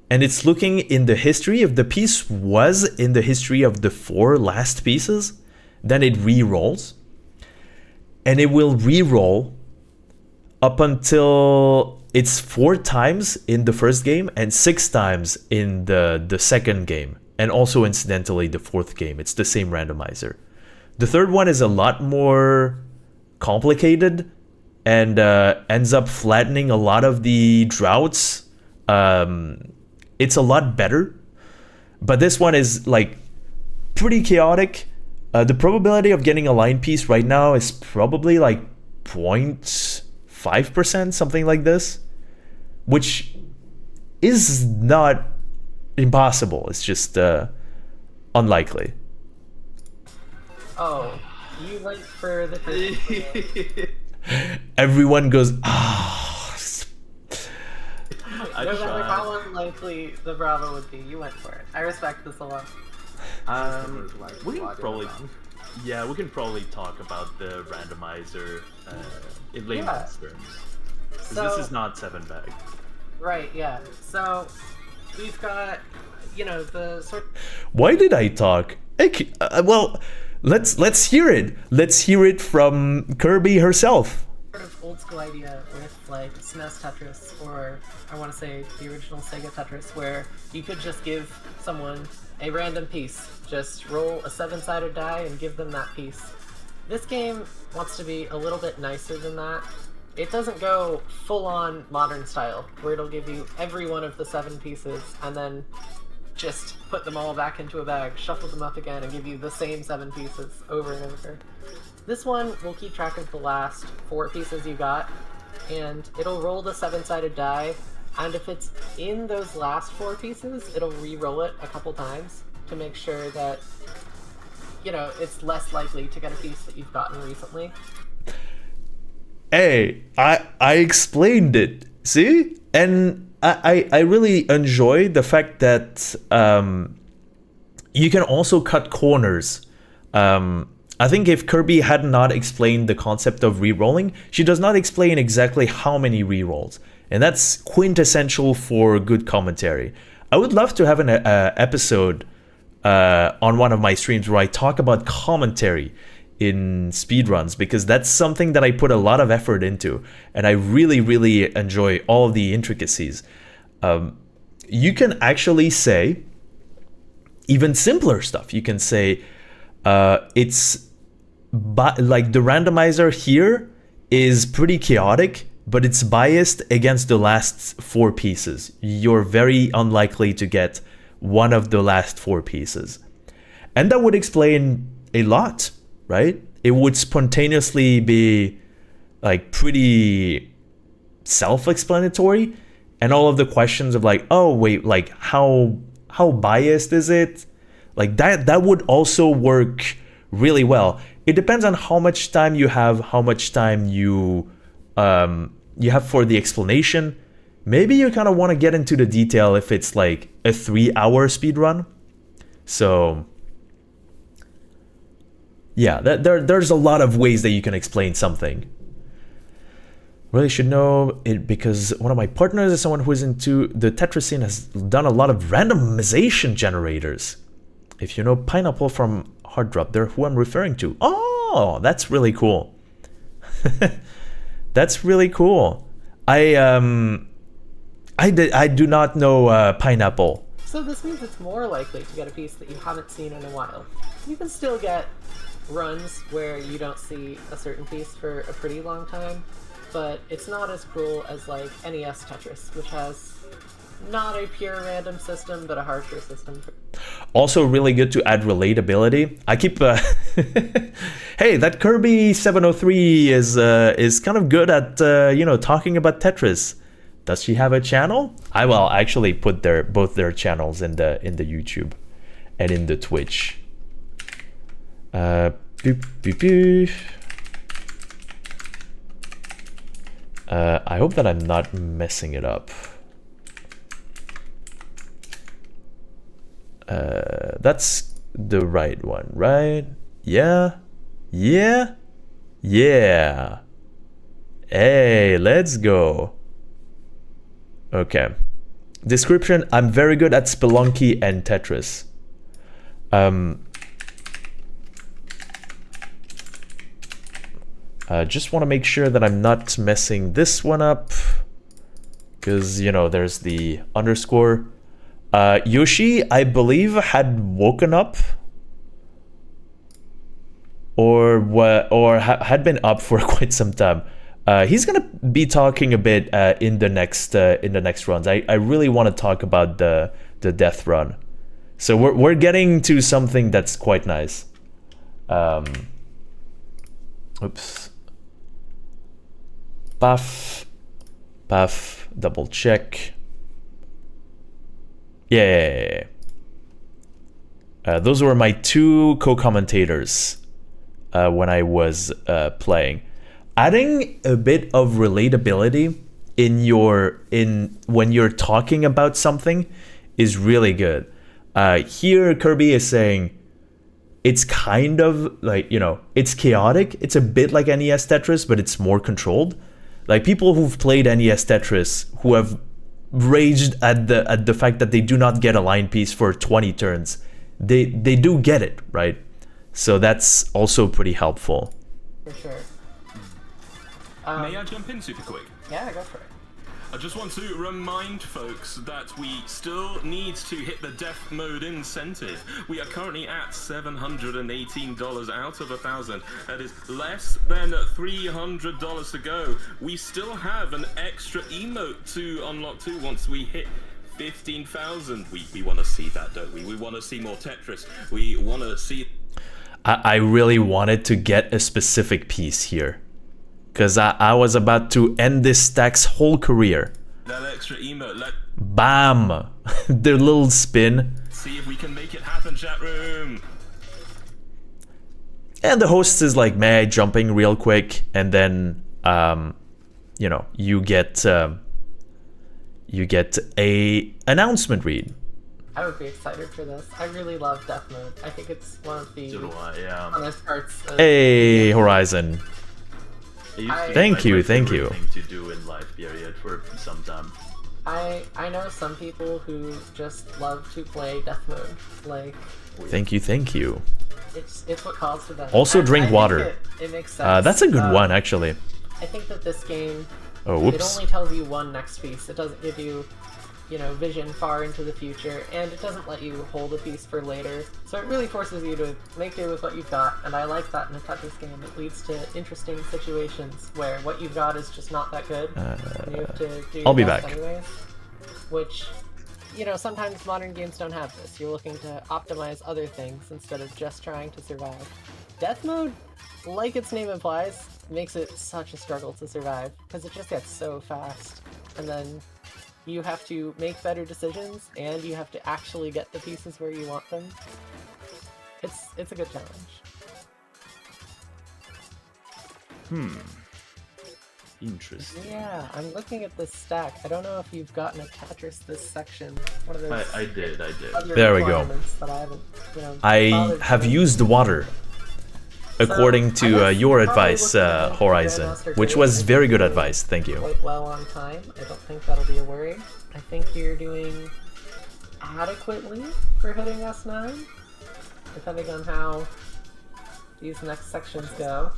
Speaker 1: And it's looking in the history. If the piece was in the history of the 4 last pieces, then it re-rolls. And it will re-roll up until it's 4 times in the first game and 6 times in the second game. And also incidentally the 4th game. It's the same randomizer. The third one is a lot more complicated and ends up flattening a lot of the droughts. It's a lot better, but this one is like pretty chaotic. The probability of getting a line piece right now is probably like 0.5%, something like this, which is not impossible. It's just unlikely.
Speaker 3: Oh, you went for the first.
Speaker 1: Everyone goes, ah.
Speaker 3: No matter how unlikely the Bravo would be, you went for it. I respect this a lot.
Speaker 4: We can probably, yeah, we can probably talk about the randomizer in layman's terms. 'Cause
Speaker 3: So-
Speaker 4: this is not 7 bag.
Speaker 3: Right, yeah. So, we've got, you know, the sort.
Speaker 1: Why did I talk? Well, let's hear it. Let's hear it from Kirby herself.
Speaker 3: Sort of old school idea with like SNES Tetris, or I want to say the original Sega Tetris, where you could just give someone a random piece. Just roll a 7-sided die and give them that piece. This game wants to be a little bit nicer than that. It doesn't go full-on modern style, where it'll give you every one of the 7 pieces and then just put them all back into a bag, shuffle them up again, and give you the same 7 pieces over and over. This one will keep track of the last 4 pieces you got, and it'll roll the 7-sided die, and if it's in those last 4 pieces, it'll re-roll it a couple times to make sure that, you know, it's less likely to get a piece that you've gotten recently.
Speaker 1: Hey, I explained it. See? And I really enjoy the fact that you can also cut corners. I think if Kirby had not explained the concept of re-rolling, she does not explain exactly how many re-rolls. And that's quintessential for good commentary. I would love to have an episode on one of my streams where I talk about commentary in speedruns, because that's something that I put a lot of effort into, and I really enjoy all of the intricacies. You can actually say even simpler stuff. You can say it's like the randomizer here is pretty chaotic, but it's biased against the last 4 pieces. You're very unlikely to get one of the last 4 pieces. And that would explain a lot, right? It would spontaneously be like pretty self-explanatory, and all of the questions of like, oh wait, like how biased is it? Like that would also work really well. It depends on how much time you have, how much time you have for the explanation. Maybe you kind of want to get into the detail if it's like a 3-hour speedrun. So yeah, there's a lot of ways that you can explain something. Really should know it because one of my partners is someone who is into the Tetris scene, has done a lot of randomization generators. If you know Pineapple from Hard Drop, they're who I'm referring to. Oh, that's really cool. That's really cool. I do not know Pineapple.
Speaker 3: So this means it's more likely to get a piece that you haven't seen in a while. You can still get runs where you don't see a certain piece for a pretty long time, but it's not as cruel as like NES Tetris, which has not a pure random system, but a harsher system.
Speaker 1: Also really good to add relatability. I keep hey, that Kirby 703 is kind of good at talking about Tetris. Does she have a channel? I will actually put both their channels in the YouTube and in the Twitch. Boop, boop, boop. I hope that I'm not messing it up. That's the right one, right? Yeah. Hey, let's go. Okay. Description: I'm very good at Spelunky and Tetris. Just want to make sure that I'm not messing this one up, because there's the underscore. Yoshi, I believe, had woken up, or had been up for quite some time. He's gonna be talking a bit in the next runs. I really want to talk about the death run, so we're getting to something that's quite nice. Oops. Puff, double check. Yeah. Those were my 2 co-commentators when I was playing. Adding a bit of relatability when you're talking about something is really good. Here Kirby is saying it's kind of like, it's chaotic. It's a bit like NES Tetris, but it's more controlled. Like people who've played NES Tetris, who have raged at the fact that they do not get a line piece for 20 turns. They do get it, right? So that's also pretty helpful.
Speaker 3: For sure.
Speaker 2: May I jump in super quick?
Speaker 3: Yeah, go for it.
Speaker 2: I just want to remind folks that we still need to hit the death mode incentive. We are currently at $718 out of 1,000. That is less than $300 to go. We still have an extra emote to unlock too once we hit 15,000. We want to see that, don't we? We want to see more Tetris. We want to see...
Speaker 1: I really wanted to get a specific piece here, because I was about to end this stack's whole career.
Speaker 2: that extra emote. Let's
Speaker 1: Bam! The little spin.
Speaker 2: see if we can make it happen, chat room.
Speaker 1: And the host is like, "May I jumping real quick?" And then, you know, you get a announcement read.
Speaker 3: I would be excited for this. I really love Death Mode. I think it's one of the
Speaker 4: So do I, yeah.
Speaker 3: funnest parts of
Speaker 1: Hey, Horizon.
Speaker 4: It used to be,
Speaker 1: Thank
Speaker 4: like,
Speaker 1: you,
Speaker 4: my
Speaker 1: thank
Speaker 4: favorite
Speaker 1: you.
Speaker 4: thing to do in live period for some time.
Speaker 3: I know some people who just love to play Death Mode. Like,
Speaker 1: Thank you, thank you.
Speaker 3: it's what calls to them.
Speaker 1: Also
Speaker 3: I
Speaker 1: drink
Speaker 3: think
Speaker 1: water.
Speaker 3: It makes sense.
Speaker 1: That's a good one, actually.
Speaker 3: I think that this game,
Speaker 1: Oh,
Speaker 3: it
Speaker 1: whoops.
Speaker 3: only tells you one next piece. It doesn't give you, you know, vision far into the future, and it doesn't let you hold a piece for later. So it really forces you to make do with what you've got, and I like that in a Tetris game. It leads to interesting situations where what you've got is just not that good, and you have to do your
Speaker 1: I'll be
Speaker 3: best
Speaker 1: back.
Speaker 3: anyways. Which, you know, sometimes modern games don't have this. You're looking to optimize other things instead of just trying to survive. Death Mode, like its name implies, makes it such a struggle to survive, because it just gets so fast. And then you have to make better decisions, and you have to actually get the pieces where you want them. It's a good challenge.
Speaker 4: Interesting.
Speaker 3: Yeah, I'm looking at this stack. I don't know if you've gotten a Tetris this section. One of those
Speaker 4: I did.
Speaker 3: other
Speaker 1: There we go.
Speaker 3: requirements that I haven't, you know,
Speaker 1: I
Speaker 3: bothered
Speaker 1: have
Speaker 3: to-
Speaker 1: used water, according
Speaker 3: So, I
Speaker 1: to
Speaker 3: guess
Speaker 1: your
Speaker 3: you're probably
Speaker 1: advice,
Speaker 3: looking at
Speaker 1: Horizon,
Speaker 3: Grandmaster
Speaker 1: which
Speaker 3: Grid.
Speaker 1: was
Speaker 3: I
Speaker 1: very
Speaker 3: think
Speaker 1: good
Speaker 3: you're
Speaker 1: advice. Thank you.
Speaker 3: Quite well on time. I don't think that'll be a worry. I think you're doing adequately for hitting S9, depending on how these next sections go.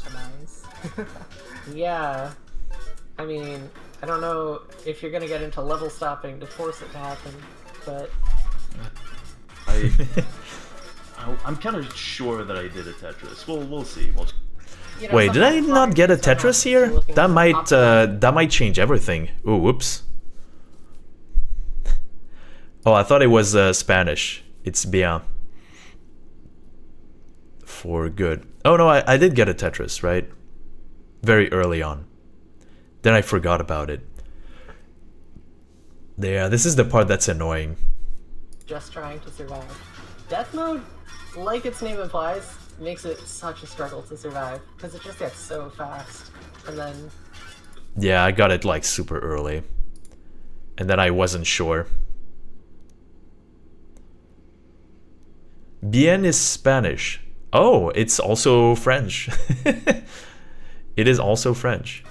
Speaker 3: Yeah, I mean, I don't know if you're gonna get into level stopping to force it to happen, but
Speaker 4: I'm kind of sure that I did a Tetris. We'll see.
Speaker 3: you know,
Speaker 1: Wait, did I
Speaker 3: sometimes
Speaker 1: not
Speaker 3: modern
Speaker 1: get a
Speaker 3: games don't have
Speaker 1: Tetris
Speaker 3: this.
Speaker 1: here?
Speaker 3: You're looking to
Speaker 1: That might change everything. Ooh, whoops. Oh, I thought it was Spanish. It's bien. For good. Oh no, I did get a Tetris, right? Very early on. Then I forgot about it. Yeah, this is the part that's annoying.
Speaker 3: just trying to survive. Death Mode, like its name implies, makes it such a struggle to survive, because it just gets so fast. And then,
Speaker 1: Yeah, I got it like super early. And then I wasn't sure. Bien is Spanish. Oh, it's also French. It is also French.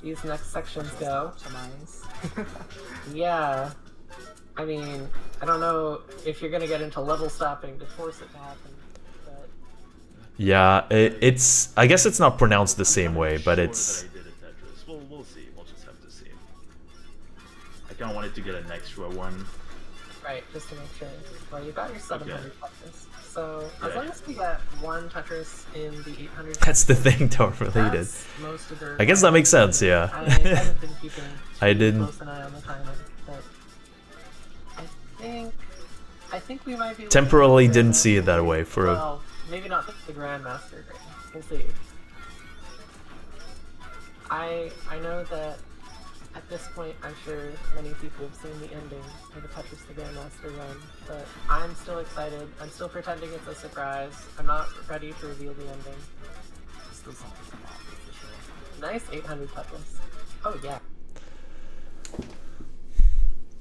Speaker 3: these next sections go. Yeah, I mean, I don't know if you're gonna get into level stopping to force it to happen, but
Speaker 1: Yeah, it's. I guess it's not pronounced the same way, but
Speaker 4: Sure
Speaker 1: it's.
Speaker 4: that I did a Tetris. We'll see. We'll just have to see. I kind of wanted to get an extra one.
Speaker 3: right, just to make sure. Well, you got your 700 Tetris, so as
Speaker 4: Right.
Speaker 3: long as we get one Tetris in the 800.
Speaker 1: That's the thing, don't related.
Speaker 3: That's most of the
Speaker 1: I guess that makes sense, yeah.
Speaker 3: I haven't been keeping
Speaker 1: I
Speaker 3: too
Speaker 1: didn't-
Speaker 3: close an eye on the timer, but I think we might be looking
Speaker 1: Temporarily
Speaker 3: at the
Speaker 1: didn't see it that way for a.
Speaker 3: well, maybe not the Grandmaster grade. We'll see. I know that at this point, I'm sure many people have seen the ending of the Tetris the Grandmaster run, but I'm still excited. I'm still pretending it's a surprise. I'm not ready to reveal the ending. Still something to come off for sure. Nice 800 Tetris. Oh yeah.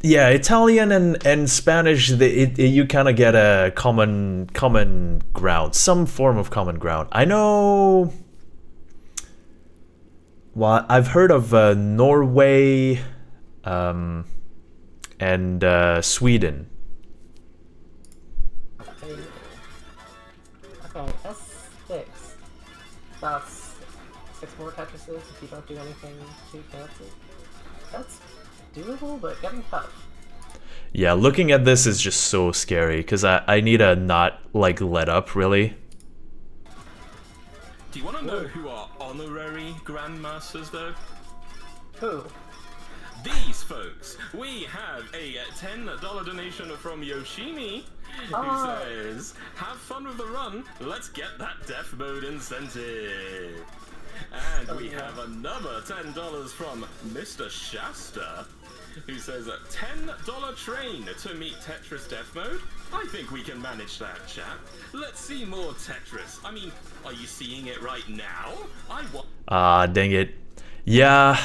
Speaker 1: Yeah, Italian and Spanish, you kind of get a common ground, some form of common ground. I know. Well, I've heard of Norway, and Sweden.
Speaker 3: Okay, S6. That's 6 more Tetrises if you don't do anything too fancy. That's doable, but getting tough.
Speaker 1: Yeah, looking at this is just so scary, because I need to not, like, let up, really.
Speaker 2: Do you want to know who are honorary Grandmasters, though?
Speaker 3: Who?
Speaker 2: These folks. We have a $10 donation from Yoshimi, who says, "Have fun with the run. Let's get that death mode incentive." And we have another $10 from Mr. Shasta, who says a $10 train to meet Tetris death mode. I think we can manage that, chat. Let's see more Tetris. I mean, are you seeing it right now?
Speaker 1: Dang it. Yeah,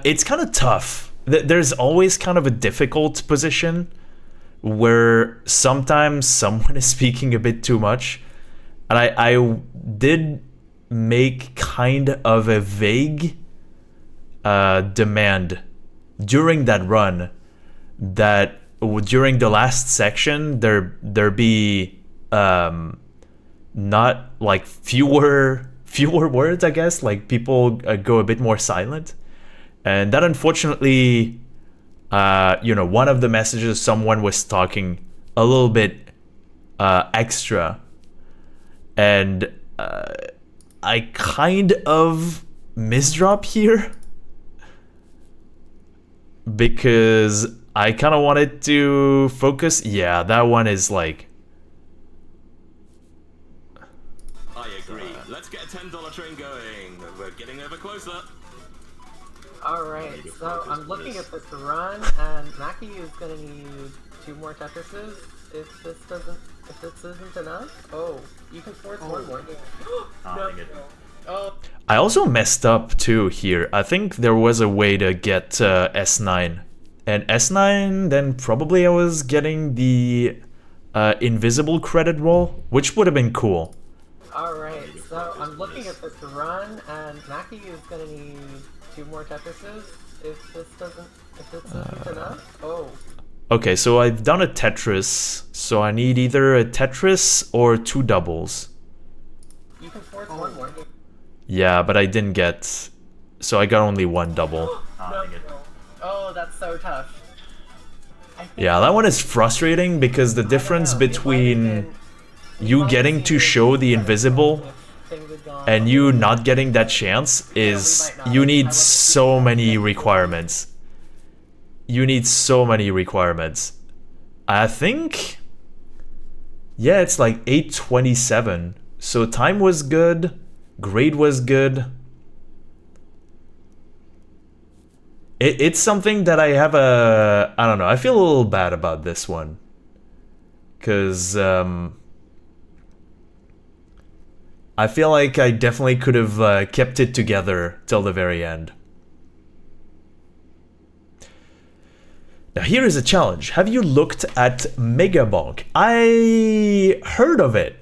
Speaker 1: it's kind of tough. There's always kind of a difficult position where sometimes someone is speaking a bit too much. And I did make kind of a vague demand during that run that during the last section there be not like fewer words, I guess, like people go a bit more silent. And that unfortunately, one of the messages, someone was talking a little bit extra, and I kind of misdrop here because I kind of wanted to focus. Yeah, that one is like...
Speaker 2: I agree. Let's get a $10 train going. We're getting ever closer.
Speaker 3: Alright, so I'm looking at this run, and Maki is gonna need 2 more Tetrises if this isn't enough. Oh, you can force one more. No. Oh.
Speaker 1: I also messed up too here. I think there was a way to get S9. And S9, then probably I was getting the invisible credit roll, which would have been cool.
Speaker 3: Alright, so I'm looking at this run, and Maki is gonna need 2 more Tetrises if this isn't enough. Oh.
Speaker 1: Okay, so I've done a Tetris, so I need either a Tetris or 2 doubles.
Speaker 3: You can force one more.
Speaker 1: Yeah, but I didn't get... So I got only 1 double.
Speaker 3: No. Oh, that's so tough.
Speaker 1: Yeah, that one is frustrating because the difference between you getting to show the invisible and you not getting that chance is you need so many requirements. You need so many requirements. I think... Yeah, it's like 8:27. So time was good. Grade was good. It's something that I have a... I don't know. I feel a little bad about this one. Because... I feel like I definitely could have kept it together till the very end. Now here is a challenge. Have you looked at Megabonk? I heard of it.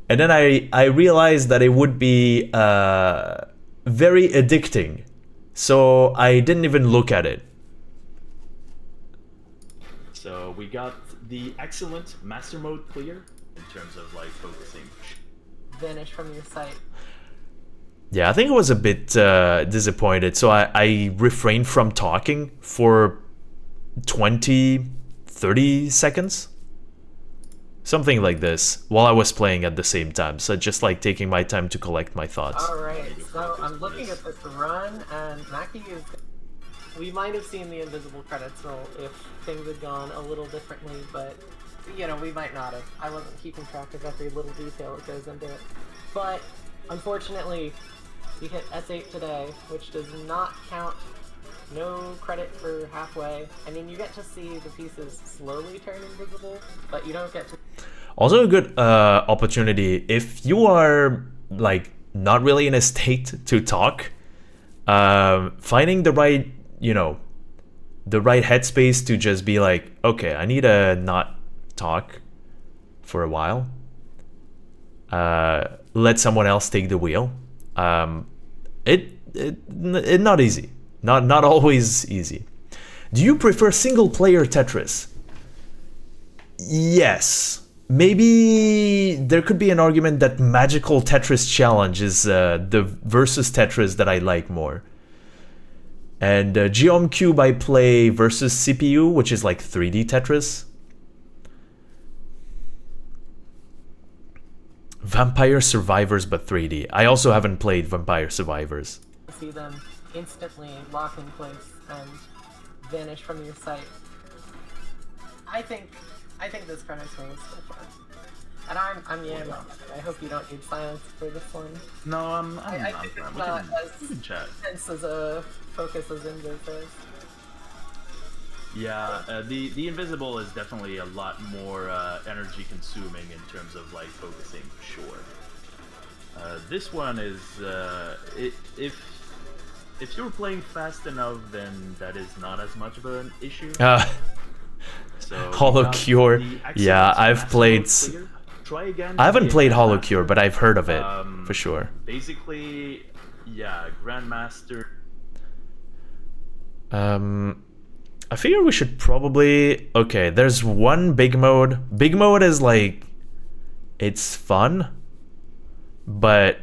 Speaker 1: And then I realized that it would be very addicting. So I didn't even look at it.
Speaker 4: So we got the excellent master mode clear in terms of like focusing.
Speaker 3: Vanish from your sight.
Speaker 1: Yeah, I think I was a bit disappointed. So I refrained from talking for 20-30 seconds. Something like this, while I was playing at the same time. So just like taking my time to collect my thoughts.
Speaker 3: Alright, so I'm looking at this run, and Maki is... We might have seen the invisible credits roll if things had gone a little differently, but, you know, we might not have. I wasn't keeping track of every little detail that goes into it. But, unfortunately, we hit S8 today, which does not count. No credit for halfway. I mean, you get to see the pieces slowly turn invisible, but you don't get to...
Speaker 1: Also a good opportunity, if you are, like, not really in a state to talk, finding the right, the right headspace to just be like, okay, I need to not talk for a while. Let someone else take the wheel. It not easy. Not always easy. Do you prefer single-player Tetris? Yes. Maybe there could be an argument that Magical Tetris Challenge is the versus Tetris that I like more. And Geom Cube I play versus CPU, which is like 3D Tetris. Vampire Survivors but 3D. I also haven't played Vampire Survivors.
Speaker 3: See them instantly lock in place and vanish from your sight. I think this premise rings so far. And I'm Yam. I hope you don't need silence for this one.
Speaker 4: No, I'm
Speaker 3: I
Speaker 4: fine.
Speaker 3: think it's
Speaker 4: We
Speaker 3: not
Speaker 4: can
Speaker 3: as
Speaker 4: chat.
Speaker 3: intense as a focus as Invis is.
Speaker 4: Yeah, the invisible is definitely a lot more energy consuming in terms of like focusing for sure. This one is if you're playing fast enough, then that is not as much of an issue. So
Speaker 1: Hollow Cure. Yeah, I've played.
Speaker 4: Try again.
Speaker 1: I haven't played Hollow Cure, but I've heard of it for sure.
Speaker 4: Basically, yeah, Grandmaster.
Speaker 1: I figure we should probably... Okay, there's one big mode. Big mode is like... It's fun, but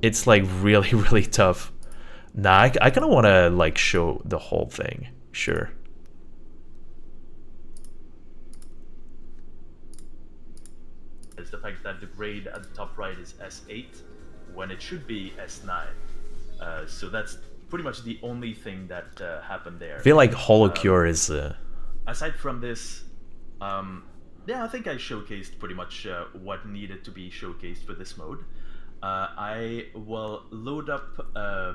Speaker 1: it's like really, really tough. Nah, I kind of want to like show the whole thing. Sure.
Speaker 4: Is the fact that the grade at the top right is S8 when it should be S9. So that's pretty much the only thing that happened there.
Speaker 1: I feel like Hollow Cure is...
Speaker 4: Aside from this, yeah, I think I showcased pretty much what needed to be showcased for this mode. I will load up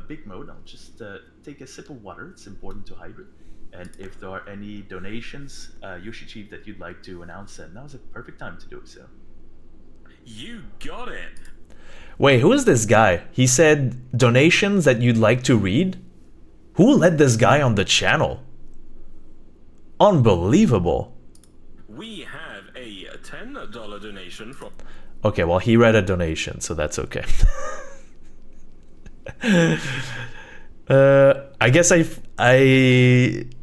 Speaker 4: big mode. I'll just take a sip of water. It's important to hydrate. And if there are any donations, Yoshi Chief, that you'd like to announce, now's a perfect time to do so.
Speaker 2: You got it.
Speaker 1: Wait, who is this guy? He said donations that you'd like to read? Who let this guy on the channel? Unbelievable.
Speaker 2: We have a $10 donation from...
Speaker 1: Okay, well, he read a donation, so that's okay. I guess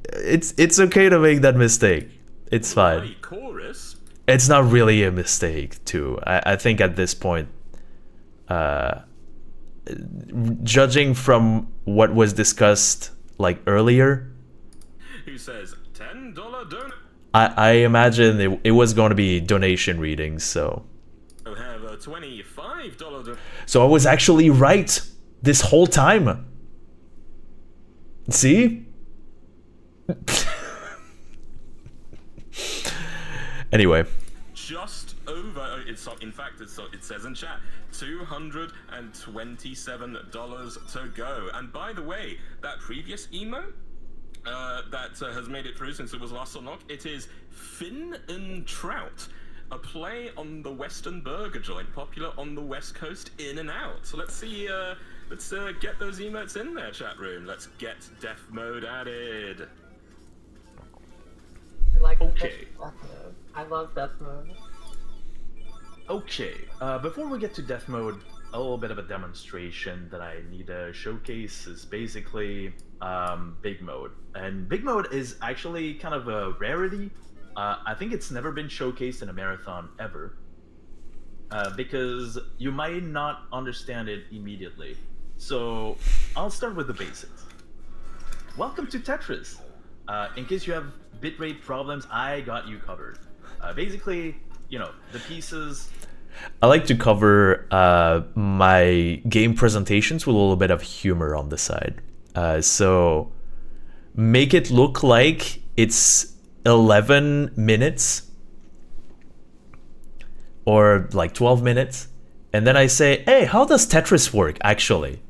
Speaker 1: it's okay to make that mistake. It's fine.
Speaker 2: Chorus.
Speaker 1: It's not really a mistake, too. I think at this point, judging from what was discussed like earlier,
Speaker 2: Who says $10 donation?
Speaker 1: I imagine it was going to be donation readings, so...
Speaker 2: Have a $25 donation.
Speaker 1: So I was actually right this whole time. See? Anyway.
Speaker 2: Just over, in fact, it says in chat, $227 to go. And by the way, that previous emote that has made it through since it was last unlocked, it is Finn and Trout, a play on the Western Burger joint, popular on the West Coast, in and out. So let's see, let's get those emotes in there, chat room. Let's get death mode added.
Speaker 3: I like
Speaker 4: Okay.
Speaker 3: death mode. I love death mode.
Speaker 4: Okay, before we get to death mode, a little bit of a demonstration that I need to showcase is basically big mode. And big mode is actually kind of a rarity. I think it's never been showcased in a marathon ever. Because you might not understand it immediately. So I'll start with the basics. Welcome to Tetris. In case you have bitrate problems, I got you covered. Basically, you know, the pieces...
Speaker 1: I like to cover my game presentations with a little bit of humor on the side. So make it look like it's 11 minutes or like 12 minutes. And then I say, hey, how does Tetris work actually?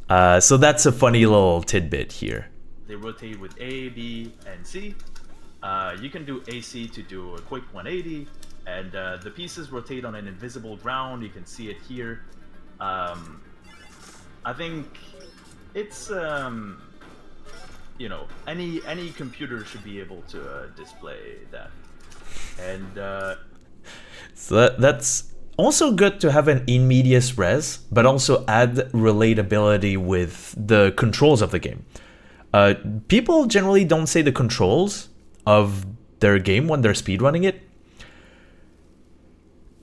Speaker 1: So that's a funny little tidbit here.
Speaker 4: They rotate with A, B, and C. You can do AC to do a quick 180, and the pieces rotate on an invisible ground. You can see it here. I think it's you know, any computer should be able to display that. And
Speaker 1: so that's also good to have an in medias res, but also add relatability with the controls of the game. People generally don't say the controls of their game when they're speedrunning it.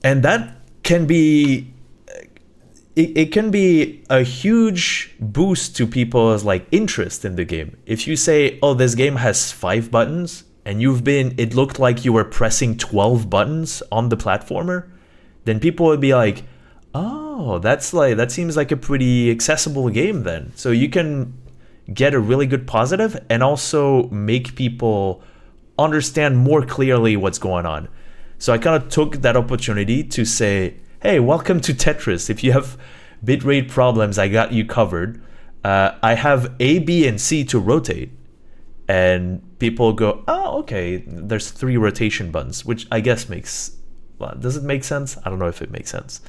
Speaker 1: And that can be... It can be a huge boost to people's like interest in the game. If you say, oh, this game has 5 buttons, and it looked like you were pressing 12 buttons on the platformer, then people would be like, oh, that seems like a pretty accessible game then. So you can get a really good positive and also make people understand more clearly what's going on. So I kind of took that opportunity to say, hey, welcome to Tetris. If you have bitrate problems, I got you covered. I have A, B, and C to rotate. And people go, oh, okay, there's 3 rotation buttons, which I guess makes... Well, does it make sense? I don't know if it makes sense.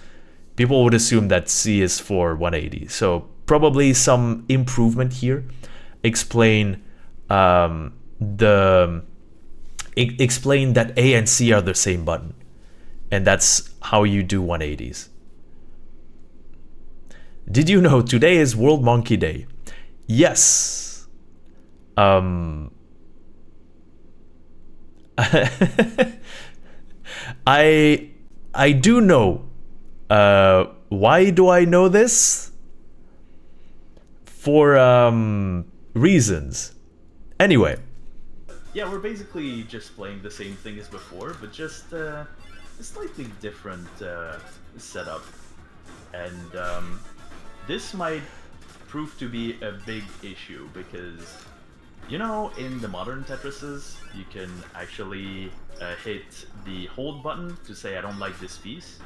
Speaker 1: People would assume that C is for 180. So probably some improvement here. Explain explain that A and C are the same button. And that's how you do 180s. Did you know today is World Monkey Day? Yes. I do know. Why do I know this? For reasons. Anyway.
Speaker 4: Yeah, we're basically just playing the same thing as before, but just a slightly different setup. And this might prove to be a big issue because, you know, in the modern Tetrises, you can actually hit the hold button to say, I don't like this piece.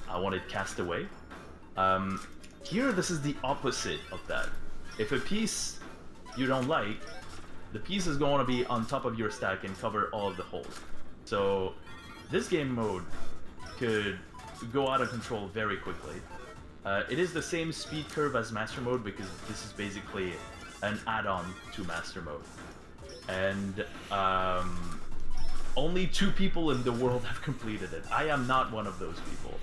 Speaker 4: I want it cast away. Here, this is the opposite of that. If a piece you don't like, the piece is going to be on top of your stack and cover all of the holes. So this game mode could go out of control very quickly. It is the same speed curve as Master Mode because this is basically an add-on to Master Mode. And only 2 people in the world have completed it. I am not one of those people.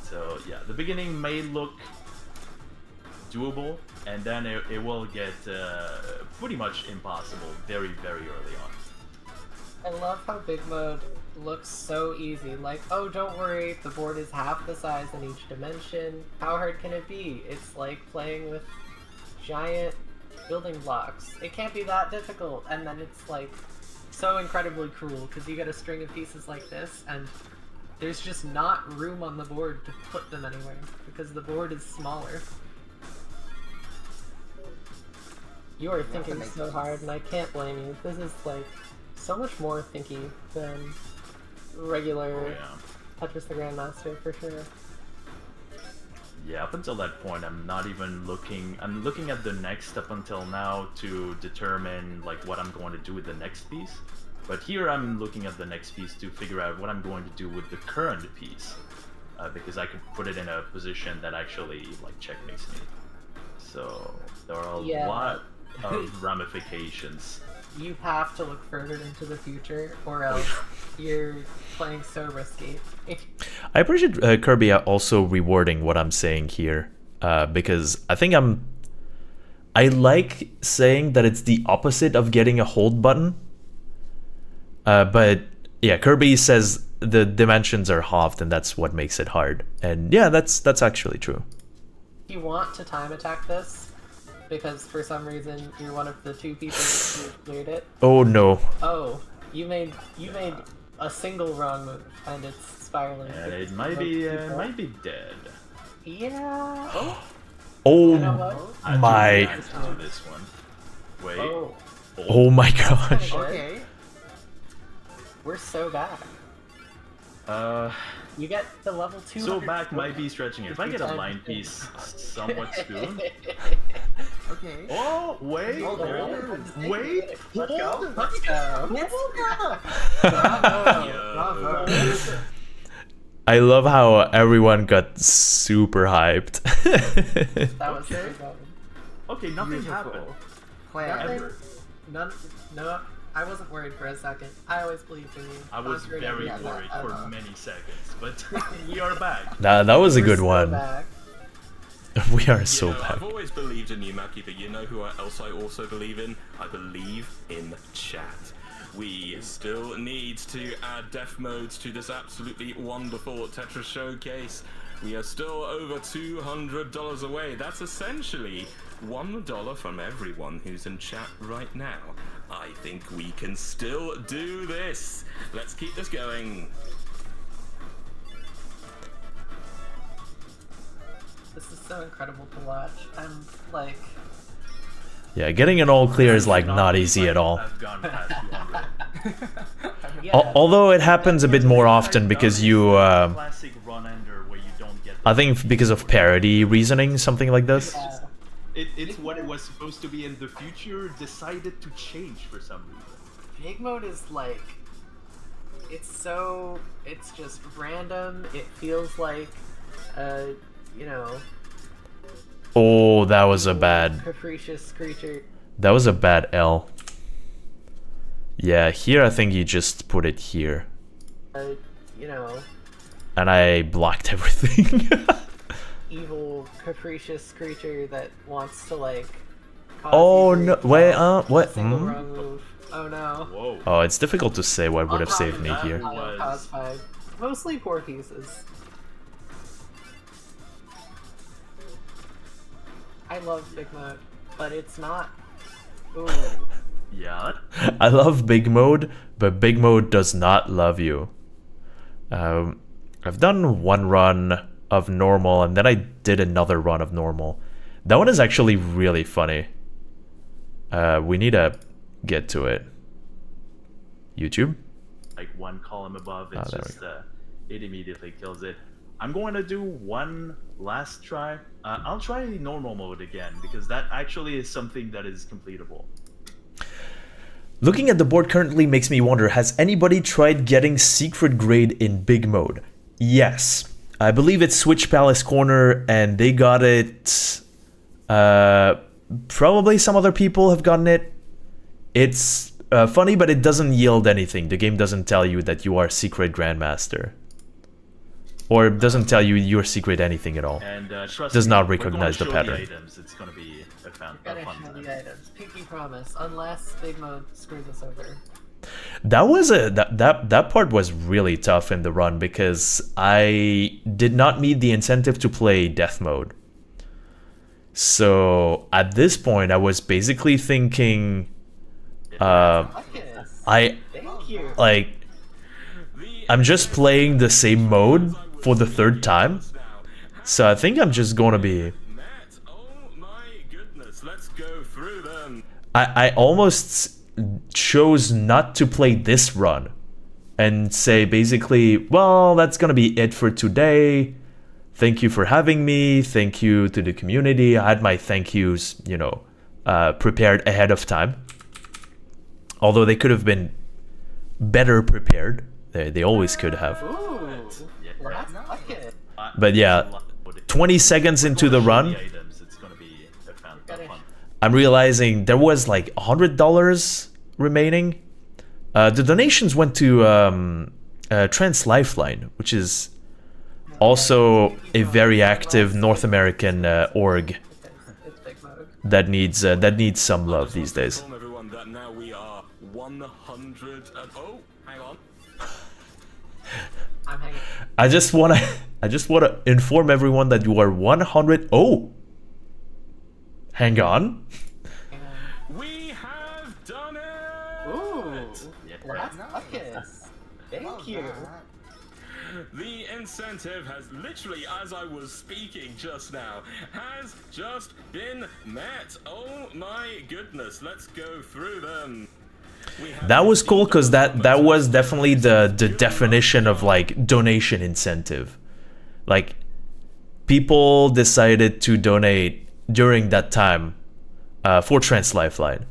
Speaker 4: So yeah, the beginning may look doable, and then it will get pretty much impossible very, very early on.
Speaker 3: I love how Big Mode looks so easy. Like, oh, don't worry, the board is half the size in each dimension. How hard can it be? It's like playing with giant building blocks. It can't be that difficult. And then it's like so incredibly cruel because you get a string of pieces like this, and there's just not room on the board to put them anywhere because the board is smaller. You are thinking so hard, and I can't blame you. This is like so much more thinky than regular Tetris the Grandmaster for sure.
Speaker 4: Yeah, up until that point, I'm not even looking. I'm looking at the next up until now to determine like what I'm going to do with the next piece. But here I'm looking at the next piece to figure out what I'm going to do with the current piece, because I could put it in a position that actually like checkmates me. So there are a lot of ramifications.
Speaker 3: You have to look further into the future, or else you're playing so risky.
Speaker 1: I appreciate Kirby also rewarding what I'm saying here, because I think I like saying that it's the opposite of getting a hold button. But yeah, Kirby says the dimensions are halved, and that's what makes it hard. And yeah, that's actually true.
Speaker 3: If you want to time attack this, because for some reason you're one of the 2 people who cleared it.
Speaker 1: Oh no.
Speaker 3: Oh, you made a single wrong move, and it's spiraling.
Speaker 4: And it might be dead.
Speaker 3: Yeah. Oh.
Speaker 1: Oh
Speaker 3: You know what?
Speaker 1: my.
Speaker 4: To this one. Wait.
Speaker 1: Oh my gosh.
Speaker 3: Okay. We're so back. You get the level 2.
Speaker 4: So back might be stretching it. If I get a line piece somewhat soon.
Speaker 3: Okay.
Speaker 4: Oh, wait.
Speaker 3: Hold on.
Speaker 4: Wait.
Speaker 3: Let's go. Let's go. Bravo.
Speaker 1: I love how everyone got super hyped.
Speaker 3: That was so good.
Speaker 4: Okay, nothing happened. Ever.
Speaker 3: No, I wasn't worried for a second. I always believed in you.
Speaker 4: I was very worried for many seconds, but we are back.
Speaker 1: That was a good
Speaker 3: We're
Speaker 1: one.
Speaker 3: back.
Speaker 1: We are so
Speaker 2: You know,
Speaker 1: back.
Speaker 2: I've always believed in you, Maki, but you know who else I also believe in? I believe in chat. We still need to add death modes to this absolutely wonderful Tetris showcase. We are still over $200 away. That's essentially $1 from everyone who's in chat right now. I think we can still do this. Let's keep this going.
Speaker 3: This is so incredible to watch. I'm like,
Speaker 1: Yeah, getting an all clear is like not easy at all.
Speaker 4: I've gone past 200.
Speaker 3: yeah.
Speaker 1: Although it happens a bit more often because you,
Speaker 4: Classic run ender where you don't get.
Speaker 1: I think because of parity reasoning, something like this.
Speaker 3: Yeah.
Speaker 4: It's what it was supposed to be in the future, decided to change for some reason.
Speaker 3: Big mode is like, it's just random. It feels like, you know,
Speaker 1: Oh, that was a bad,
Speaker 3: capricious creature.
Speaker 1: that was a bad L. Yeah, here I think you just put it here.
Speaker 3: You know,
Speaker 1: And I blocked everything.
Speaker 3: evil, capricious creature that wants to like. Cause
Speaker 1: Oh
Speaker 3: you
Speaker 1: no,
Speaker 3: to
Speaker 1: wait,
Speaker 3: fail
Speaker 1: what?
Speaker 3: a single
Speaker 1: Hmm?
Speaker 3: wrong move. Oh no.
Speaker 4: Whoa.
Speaker 1: Oh, it's difficult to say what would have
Speaker 3: On top
Speaker 1: saved
Speaker 3: of
Speaker 1: me
Speaker 3: that,
Speaker 1: here.
Speaker 3: I'll
Speaker 4: Was-
Speaker 3: cause 5. Mostly poor pieces. I love big mode, but it's not. Ooh.
Speaker 4: Yeah.
Speaker 1: I love big mode, but big mode does not love you. I've done one run of normal, and then I did another run of normal. That one is actually really funny. We need to get to it. YouTube?
Speaker 4: Like one column above, it's
Speaker 1: there we
Speaker 4: just it immediately kills it. I'm going to do one last try. I'll try normal mode again because that actually is something that is completable.
Speaker 1: Looking at the board currently makes me wonder, has anybody tried getting secret grade in big mode? Yes. I believe it's Switch Palace Corner and they got it. Probably some other people have gotten it. It's funny, but it doesn't yield anything. The game doesn't tell you that you are secret grandmaster. Or it doesn't tell you you're secret anything at all.
Speaker 4: And trust
Speaker 1: Does
Speaker 4: me,
Speaker 1: not
Speaker 4: we're gonna
Speaker 1: recognize the
Speaker 4: show
Speaker 1: pattern.
Speaker 4: items. It's going to be a fun
Speaker 3: Gotta
Speaker 4: time.
Speaker 3: show the items. Pinky promise. Unless big mode screws us over.
Speaker 1: That was that part was really tough in the run because I did not meet the incentive to play death mode. So at this point I was basically thinking
Speaker 3: Marcus,
Speaker 1: I
Speaker 3: thank you.
Speaker 1: like I'm just playing the same mode for the third time. So I think I'm just gonna be
Speaker 2: Matt, oh my goodness, let's go through them.
Speaker 1: I almost chose not to play this run and say basically, well, that's gonna be it for today. Thank you for having me. Thank you to the community. I had my thank yous, you know, prepared ahead of time. Although they could have been better prepared. They always could have.
Speaker 3: Ooh, last bucket.
Speaker 1: But yeah, 20 seconds into the run,
Speaker 4: Items, it's going to be a fun.
Speaker 1: I'm realizing there was like $100 remaining. The donations went to Trans Lifeline, which is also a very active North American org
Speaker 3: It's big mode.
Speaker 1: that needs some love these days.
Speaker 2: Inform everyone that now we are 100 and oh, hang on.
Speaker 3: I'm hanging.
Speaker 1: I just wanna inform everyone that you are 100. Oh, hang on.
Speaker 2: We have done it!
Speaker 3: Ooh, last bucket. Thank you.
Speaker 2: The incentive has literally, as I was speaking just now, has just been met. Oh my goodness, let's go through them. We have
Speaker 1: That was cool because that was definitely the definition of like donation incentive. Like people decided to donate during that time for Trans Lifeline.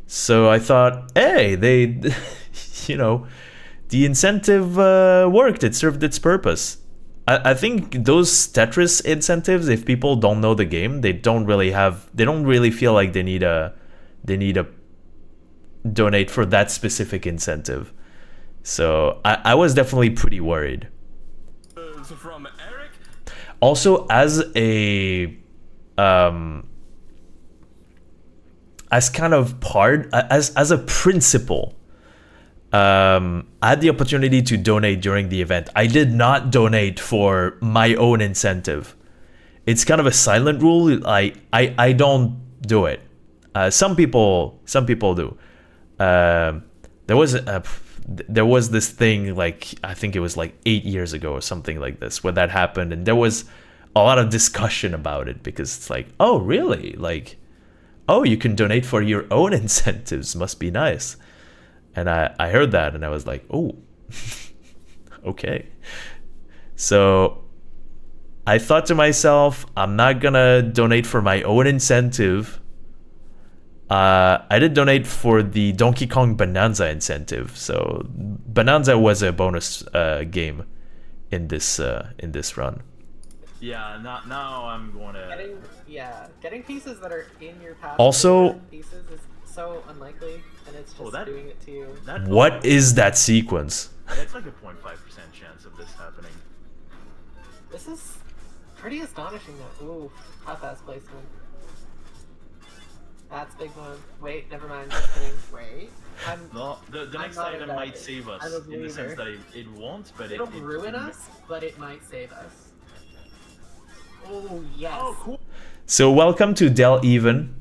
Speaker 1: So I thought, hey, they, you know, the incentive worked. It served its purpose. I think those Tetris incentives, if people don't know the game, they don't really feel like they need a donate for that specific incentive. So I was definitely pretty worried.
Speaker 2: from Eric.
Speaker 1: Also, as a as kind of part, as a principle, I had the opportunity to donate during the event. I did not donate for my own incentive. It's kind of a silent rule. I don't do it. Some people do. There was this thing, like, I think it was like 8 years ago or something like this, where that happened, and there was a lot of discussion about it, because it's like, oh really, like, oh, you can donate for your own incentives, must be nice. And I heard that and I was like, oh, okay. So I thought to myself, I'm not gonna donate for my own incentive. I did donate for the Donkey Kong Bonanza incentive. So Bonanza was a bonus game in this run.
Speaker 4: Yeah, now I'm going to...
Speaker 3: Getting pieces that are in your path
Speaker 1: Also,
Speaker 3: pieces is so unlikely, and it's just doing it to you.
Speaker 1: What is that sequence?
Speaker 4: That's like a 0.5% chance of this happening.
Speaker 3: This is pretty astonishing though. Ooh, half-ass placement. That's big one. Wait, never mind. Just kidding. Wait.
Speaker 4: No, the next item might save us, in the sense that it won't, but
Speaker 3: it'll ruin us, but it might save us. Oh, yes.
Speaker 4: Oh, cool.
Speaker 1: So welcome to Del Even.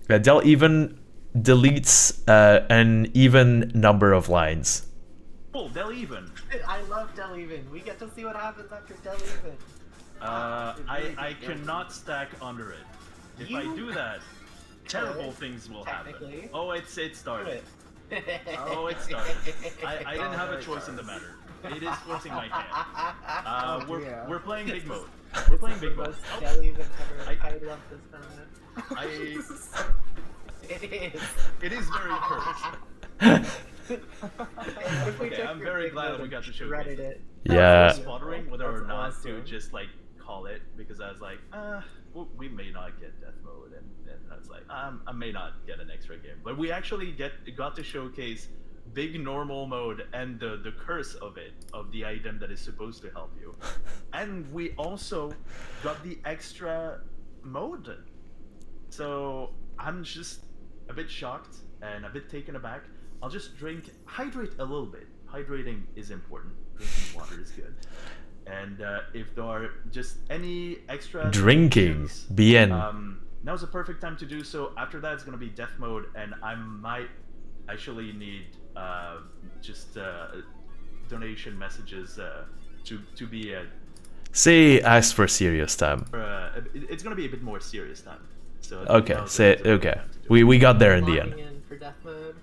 Speaker 1: Del Even deletes an even number of lines.
Speaker 4: Cool, Del Even.
Speaker 3: I love Del Even. We get to see what happens after Del Even.
Speaker 4: I cannot stack under it. If I do that, terrible things will happen. Oh, it started. Oh, it started. I didn't have a choice in the matter. It is forcing my hand. We're playing big mode. We're playing big mode.
Speaker 3: I love this moment.
Speaker 4: It is very cursed. Okay, I'm very glad that we got to showcase it.
Speaker 1: Yeah.
Speaker 4: I was sputtering whether or not to just like call it, because I was like, we may not get death mode, and I was like, I may not get an extra game, but we actually got to showcase big normal mode and the curse of it, of the item that is supposed to help you, and we also got the extra mode. So I'm just a bit shocked and a bit taken aback. I'll just hydrate a little bit. Hydrating is important. Drinking water is good. And if there are just any extra
Speaker 1: drinking, bien.
Speaker 4: Now's the perfect time to do so. After that, it's gonna be death mode, and I might actually need just donation messages to be
Speaker 1: say ask for serious time.
Speaker 4: It's gonna be a bit more serious time. So
Speaker 1: okay, say okay. We got there in the end.
Speaker 3: For death mode.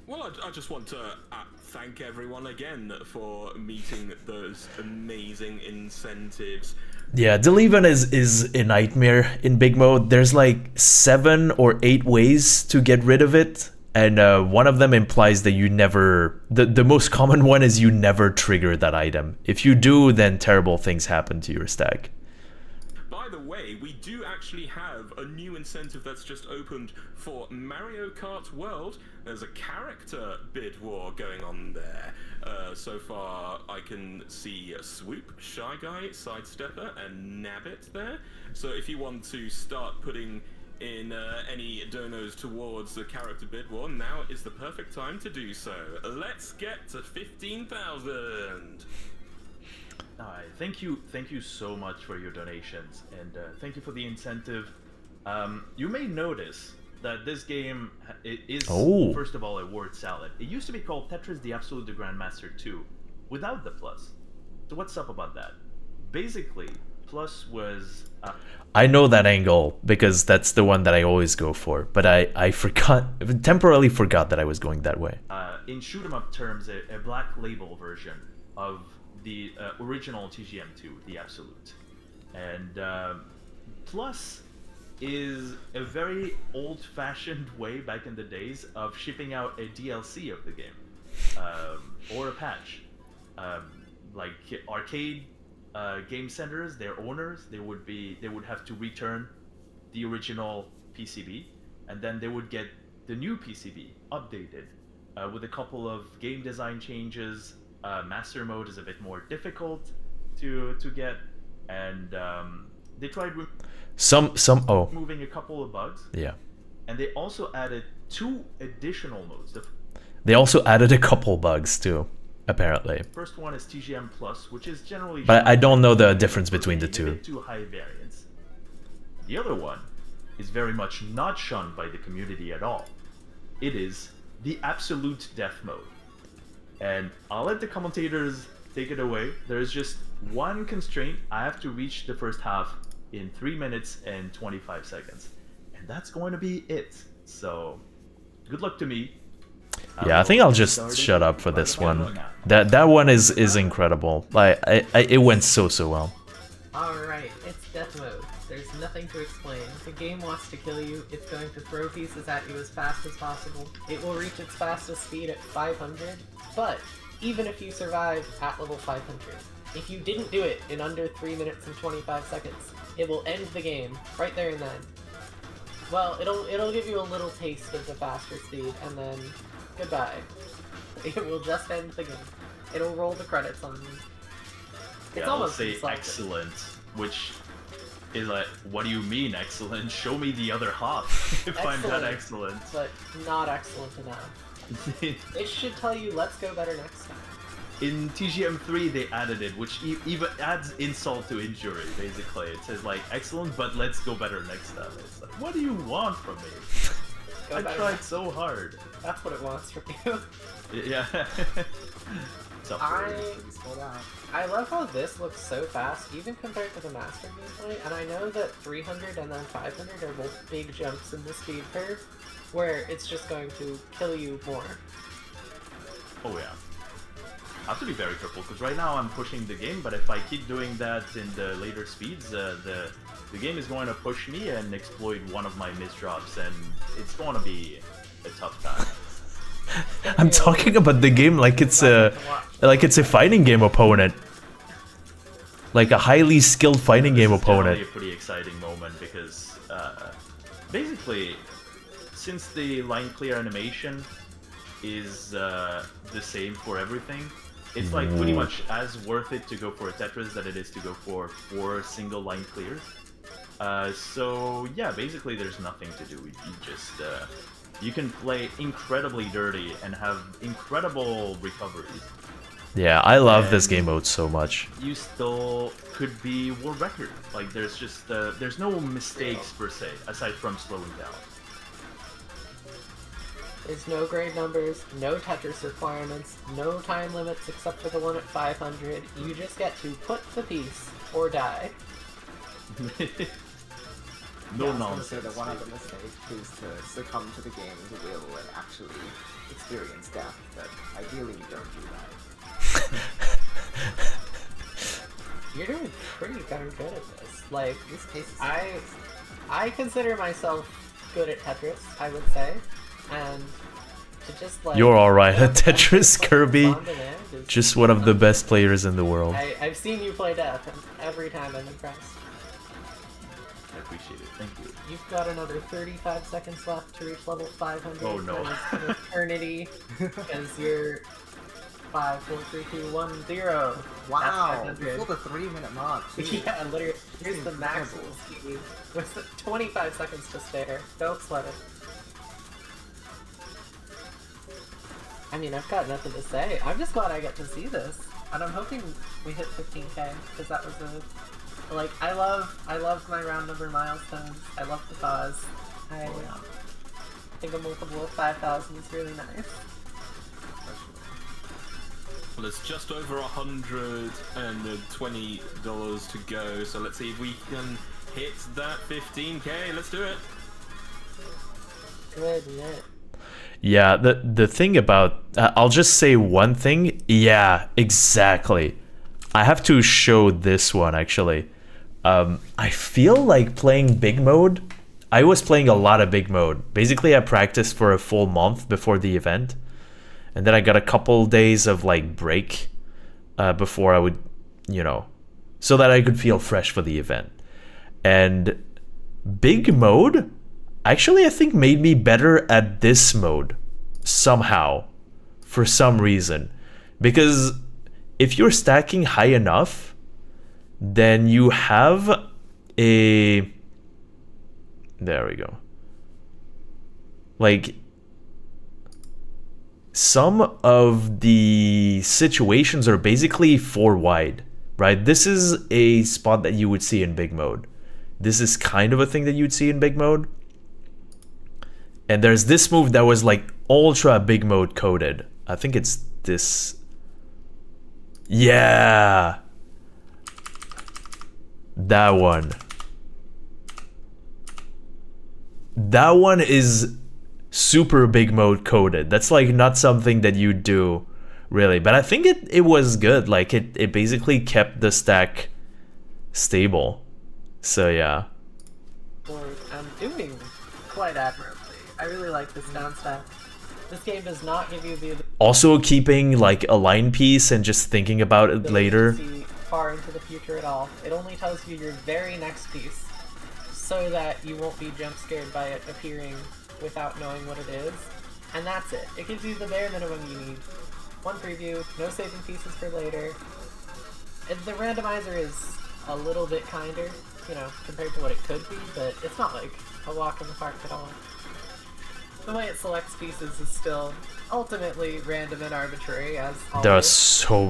Speaker 2: Well, I just want to thank everyone again for meeting those amazing incentives.
Speaker 1: Yeah, Del Even is a nightmare in big mode. There's like 7 or 8 ways to get rid of it, and one of them implies that you never... The most common one is you never trigger that item. If you do, then terrible things happen to your stack.
Speaker 2: By the way, we do actually have a new incentive that's just opened for Mario Kart World. There's a character bid war going on there. So far, I can see Swoop, Shy Guy, Sidestepper, and Nabbit there. So if you want to start putting in any donos towards the character bid war, now is the perfect time to do so. Let's get to 15,000.
Speaker 4: Thank you so much for your donations, and thank you for the incentive. You may notice that this game is, first of all, a word salad. It used to be called Tetris the Absolute the Grandmaster 2, without the plus. So what's up about that? Basically, plus was...
Speaker 1: I know that angle, because that's the one that I always go for, but I temporarily forgot that I was going that way.
Speaker 4: In shoot-em-up terms, a black label version of the original TGM2, the Absolute. And plus is a very old-fashioned way back in the days of shipping out a DLC of the game, or a patch. Like arcade game centers, their owners, they would have to return the original PCB, and then they would get the new PCB updated with a couple of game design changes. Master mode is a bit more difficult to get, and they tried
Speaker 1: Some oh
Speaker 4: removing a couple of bugs,
Speaker 1: yeah.
Speaker 4: and they also added 2 additional modes. The
Speaker 1: They also added a couple bugs too, apparently.
Speaker 4: first one is TGM Plus, which is generally
Speaker 1: But I don't know the difference between the
Speaker 4: a
Speaker 1: two.
Speaker 4: bit too high variance. The other one is very much not shunned by the community at all. It is the absolute death mode. And I'll let the commentators take it away. There's just one constraint. I have to reach the first half in 3 minutes and 25 seconds. And that's going to be it. So, good luck to me.
Speaker 1: Yeah, I think I'll just shut up for this one. That one is incredible. Like it went so well.
Speaker 3: Alright, it's death mode. There's nothing to explain. The game wants to kill you, it's going to throw pieces at you as fast as possible. It will reach its fastest speed at 500, but even if you survive at level 500, if you didn't do it in under 3 minutes and 25 seconds, it will end the game right there and then. Well, it'll give you a little taste of the faster speed, and then goodbye. It will just end the game. It'll roll the credits on you. It's
Speaker 4: I'll
Speaker 3: almost
Speaker 4: say
Speaker 3: insulting.
Speaker 4: excellent, which is like, what do you mean excellent? Show me the other half if I'm that excellent.
Speaker 3: But not excellent enough. It should tell you, let's go better next time.
Speaker 4: In TGM3 they added it, which even adds insult to injury, basically. It says like, excellent, but let's go better next time. It's like, what do you want from me?
Speaker 3: Go
Speaker 4: I
Speaker 3: better
Speaker 4: tried
Speaker 3: next-
Speaker 4: so hard.
Speaker 3: That's what it wants from you.
Speaker 4: Yeah. It's up for it.
Speaker 3: I love how this looks so fast, even compared to the Master gameplay, and I know that 300 and then 500 are both big jumps in the speed curve, where it's just going to kill you more.
Speaker 4: Oh yeah. I have to be very careful, because right now I'm pushing the game, but if I keep doing that in the later speeds, the game is going to push me and exploit one of my misdrops, and it's going to be a tough time.
Speaker 1: I'm talking about the game like it's a fighting game opponent. Like a highly skilled fighting game
Speaker 4: This is generally
Speaker 1: opponent.
Speaker 4: a pretty exciting moment because basically, since the line clear animation is the same for everything, it's like pretty much as worth it to go for a Tetris that it is to go for 4 single line clears. So yeah, basically there's nothing to do. You just you can play incredibly dirty and have incredible recoveries.
Speaker 1: Yeah, I love this game mode so much.
Speaker 4: You still could be world record. Like there's just there's no mistakes per se aside from slowing down.
Speaker 3: There's no grade numbers, no Tetris requirements, no time limits except for the one at 500. You just get to put the piece or die.
Speaker 4: No
Speaker 5: I was gonna
Speaker 4: nonsense.
Speaker 5: say that one other mistake is to succumb to the game's will and actually experience death, but ideally you don't do that.
Speaker 3: You're doing pretty darn good at this. Like,
Speaker 5: This case is
Speaker 3: I consider myself good at Tetris, I would say, and to just like
Speaker 1: You're alright at Tetris, Kirby.
Speaker 3: Bond and end is-
Speaker 1: Just one of the best players in the world.
Speaker 3: I've seen you play Death, and every time I'm impressed.
Speaker 4: I appreciate it. Thank you.
Speaker 3: You've got another 35 seconds left to reach level 500.
Speaker 4: Oh, no.
Speaker 3: That is an eternity, because you're 5, 4, 3, 2, 1, 0.
Speaker 5: wow!
Speaker 3: That's
Speaker 5: Before
Speaker 3: 500.
Speaker 5: the 3-minute mark. too.
Speaker 3: Yeah, literally. Here's the
Speaker 5: Incredible.
Speaker 3: maximum speed with 25 seconds to spare. Don't sweat it. I mean, I've got nothing to say. I'm just glad I get to see this, and I'm hoping we hit 15k because that was a like. I love my round number milestones. I love the cause. I think a multiple of 5,000 is really nice.
Speaker 2: Well, it's just over $120 to go, so let's see if we can hit that 15k. Let's do it.
Speaker 3: Good knit.
Speaker 1: Yeah, the thing about I'll just say one thing. Yeah, exactly. I have to show this one actually. I feel like playing big mode. I was playing a lot of big mode. Basically, I practiced for a full month before the event, and then I got a couple days of like break before I would, so that I could feel fresh for the event. And big mode actually I think made me better at this mode somehow, for some reason, because if you're stacking high enough, then you have a... There we go. Like, some of the situations are basically 4 wide, right? This is a spot that you would see in big mode. This is kind of a thing that you'd see in big mode. And there's this move that was like ultra big mode coded. I think it's this. Yeah. That one. That one is super big mode coded. That's like not something that you do really. But I think it was good. Like it basically kept the stack stable. So yeah.
Speaker 3: I'm doing quite admirably. I really like this down stack. This game does not give you the
Speaker 1: Also keeping like a line piece and just thinking about it
Speaker 3: ability
Speaker 1: later.
Speaker 3: to see far into the future at all. It only tells you your very next piece, so that you won't be jump scared by it appearing without knowing what it is. And that's it. It gives you the bare minimum you need. One preview, no saving pieces for later. And the randomizer is a little bit kinder, you know, compared to what it could be, but it's not like a walk in the park at all. The way it selects pieces is still ultimately random and arbitrary, as always.
Speaker 1: There are so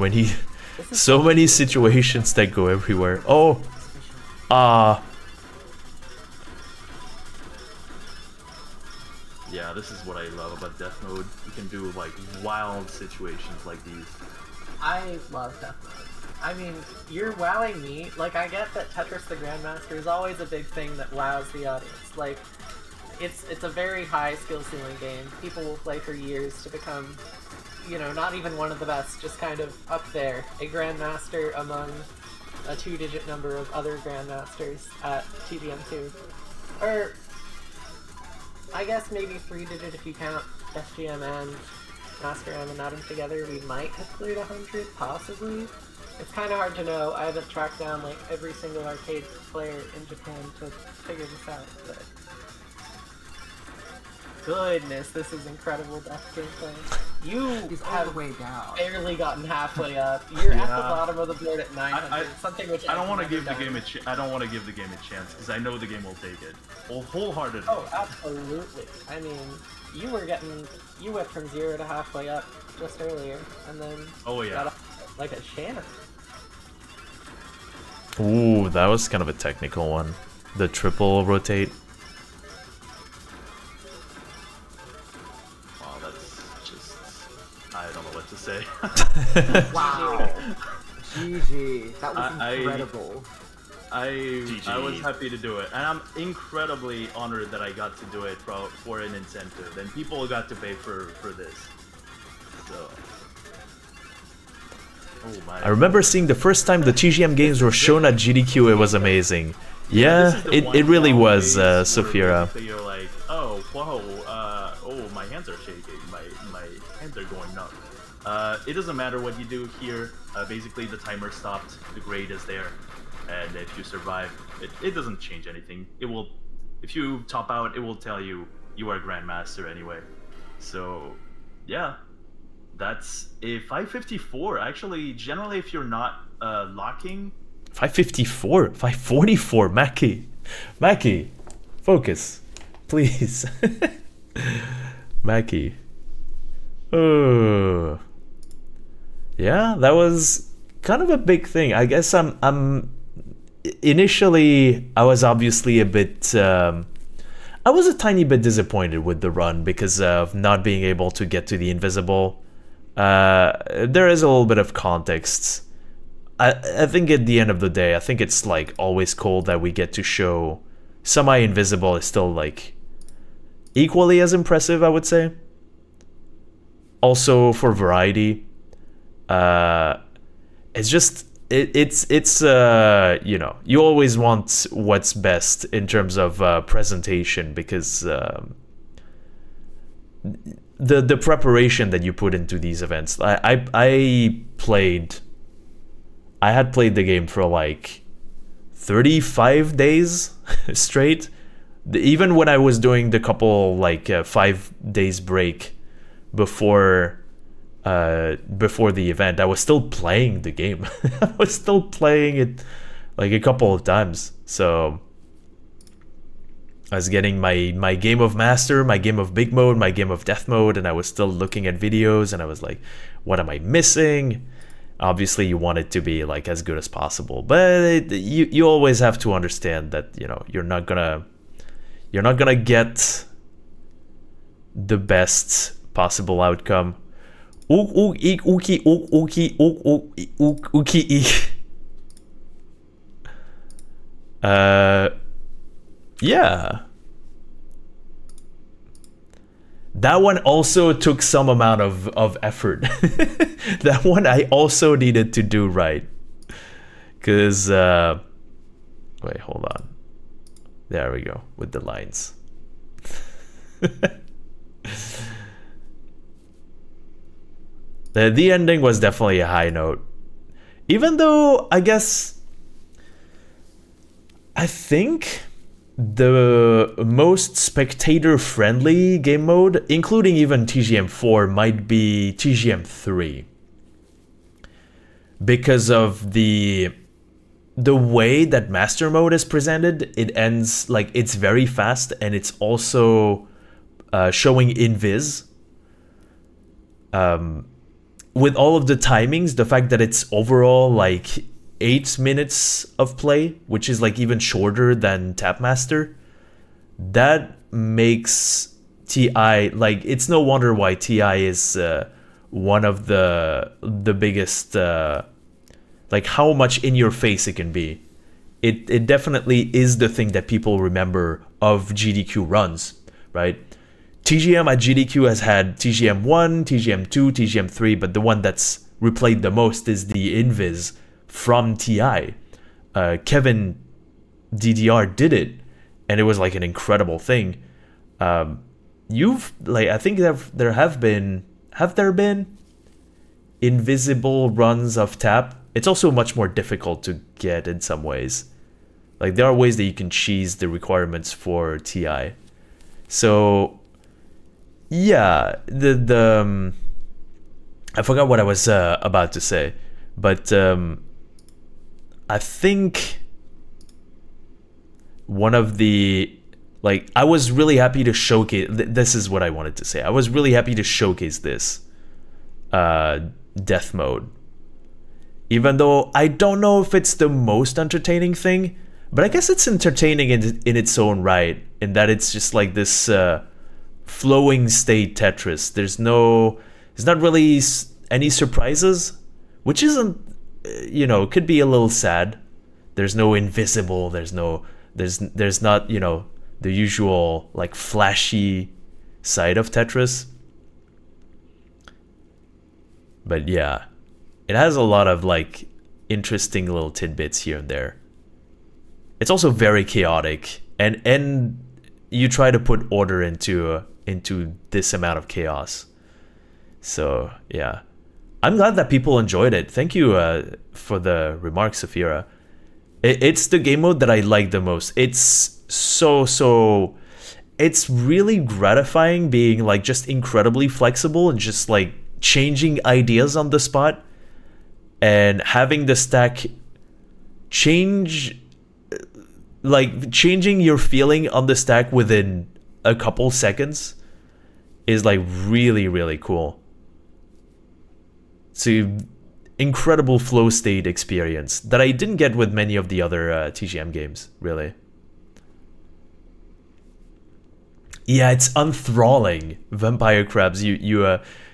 Speaker 1: many situations that go everywhere. Oh,
Speaker 4: Yeah, this is what I love about Death Mode. You can do like wild situations like these.
Speaker 3: I love Death Mode. I mean, you're wowing me. Like, I get that Tetris the Grandmaster is always a big thing that wows the audience. Like, it's a very high skill ceiling game. People will play for years to become, you know, not even one of the best, just kind of up there. A Grandmaster among a 2-digit number of other Grandmasters at TDM2. Or, I guess maybe 3-digit if you count FGM and Master M and Atom together. We might have cleared 100, possibly. It's kind of hard to know. I haven't tracked down like every single arcade player in Japan to figure this out, but goodness, this is incredible death gameplay. You
Speaker 5: He's all
Speaker 3: have
Speaker 5: the way down.
Speaker 3: barely gotten halfway up. You're at the
Speaker 4: Yeah.
Speaker 3: bottom of the board at 900, something which
Speaker 4: I don't want to
Speaker 3: I've
Speaker 4: give the
Speaker 3: never
Speaker 4: game
Speaker 3: done.
Speaker 4: I don't want to give the game a chance because I know the game will take it wholeheartedly.
Speaker 3: Oh, absolutely. I mean, you went from 0 to halfway up just earlier, and then
Speaker 4: Oh, yeah.
Speaker 3: got up like a Shannon.
Speaker 1: ooh, that was kind of a technical one. The triple rotate.
Speaker 4: Wow, that's just I don't know what to say.
Speaker 5: Wow. GG. That was
Speaker 4: I-
Speaker 5: incredible.
Speaker 4: I was
Speaker 2: GG.
Speaker 4: happy to do it, and I'm incredibly honored that I got to do it for an incentive, and people got to pay for this. So, oh my!
Speaker 1: I remember seeing the first time the TGM games were shown at GDQ. It was amazing. Yeah,
Speaker 4: This is the
Speaker 1: it
Speaker 4: one
Speaker 1: really
Speaker 4: now
Speaker 1: was,
Speaker 4: where
Speaker 1: Sophia.
Speaker 4: basically You're like, oh, whoa, oh, my hands are shaking, my hands are going numb. It doesn't matter what you do here. Basically, the timer stopped. The grade is there, and if you survive, it doesn't change anything. It will, if you top out, it will tell you you are Grandmaster anyway. So, yeah, that's a 554. Actually, generally, if you're not locking.
Speaker 1: 554, 544, Mackie, focus, please. Mackie. Oh. Yeah, that was kind of a big thing. I guess initially I was obviously a bit I was a tiny bit disappointed with the run because of not being able to get to the invisible. There is a little bit of context. I think at the end of the day, I think it's like always cool that we get to show semi-invisible is still like equally as impressive, I would say. Also for variety, it's just it's you know, you always want what's best in terms of presentation because the preparation that you put into these events. I had played the game for like 35 days straight. Even when I was doing the couple like 5 days break before the event, I was still playing the game. I was still playing it like a couple of times. So I was getting my game of master, my game of big mode, my game of death mode, and I was still looking at videos and I was like, what am I missing? Obviously you want it to be like as good as possible, but you always have to understand that, you know, you're not gonna get the best possible outcome. Yeah. That one also took some amount of effort. That one I also needed to do right. Because, wait, hold on. There we go, with the lines. The ending was definitely a high note. Even though, I think the most spectator-friendly game mode, including even TGM4, might be TGM3. Because of the way that Master Mode is presented, it ends, like, it's very fast, and it's also showing invis. With all of the timings, the fact that it's overall, like, 8 minutes of play, which is like even shorter than Tapmaster, that makes TI, like, it's no wonder why TI is one of the biggest, like how much in your face it can be. It definitely is the thing that people remember of GDQ runs, right? TGM at GDQ has had TGM1, TGM2, TGM3, but the one that's replayed the most is the Invis from TI. Kevin DDR did it, and it was like an incredible thing. You've, like, I think have there been invisible runs of Tap? It's also much more difficult to get in some ways. Like, there are ways that you can cheese the requirements for TI. So yeah, the I forgot what I was about to say, but I think one of the, like, I was really happy to showcase, this is what I wanted to say. I was really happy to showcase this death mode. Even though I don't know if it's the most entertaining thing, but I guess it's entertaining in its own right, in that it's just like this flowing state Tetris. There's not really any surprises, which isn't, you know, could be a little sad. There's no invisible, there's not, you know, the usual like flashy side of Tetris. But yeah, it has a lot of like interesting little tidbits here and there. It's also very chaotic, and you try to put order into this amount of chaos. So yeah, I'm glad that people enjoyed it. Thank you for the remarks, Safira. It's the game mode that I like the most. It's so it's really gratifying being like just incredibly flexible and just like changing ideas on the spot, and having the stack change, like changing your feeling on the stack within a couple seconds is like really cool. It's an incredible flow state experience that I didn't get with many of the other TGM games, really. Yeah, it's enthralling. Vampire Crabs, you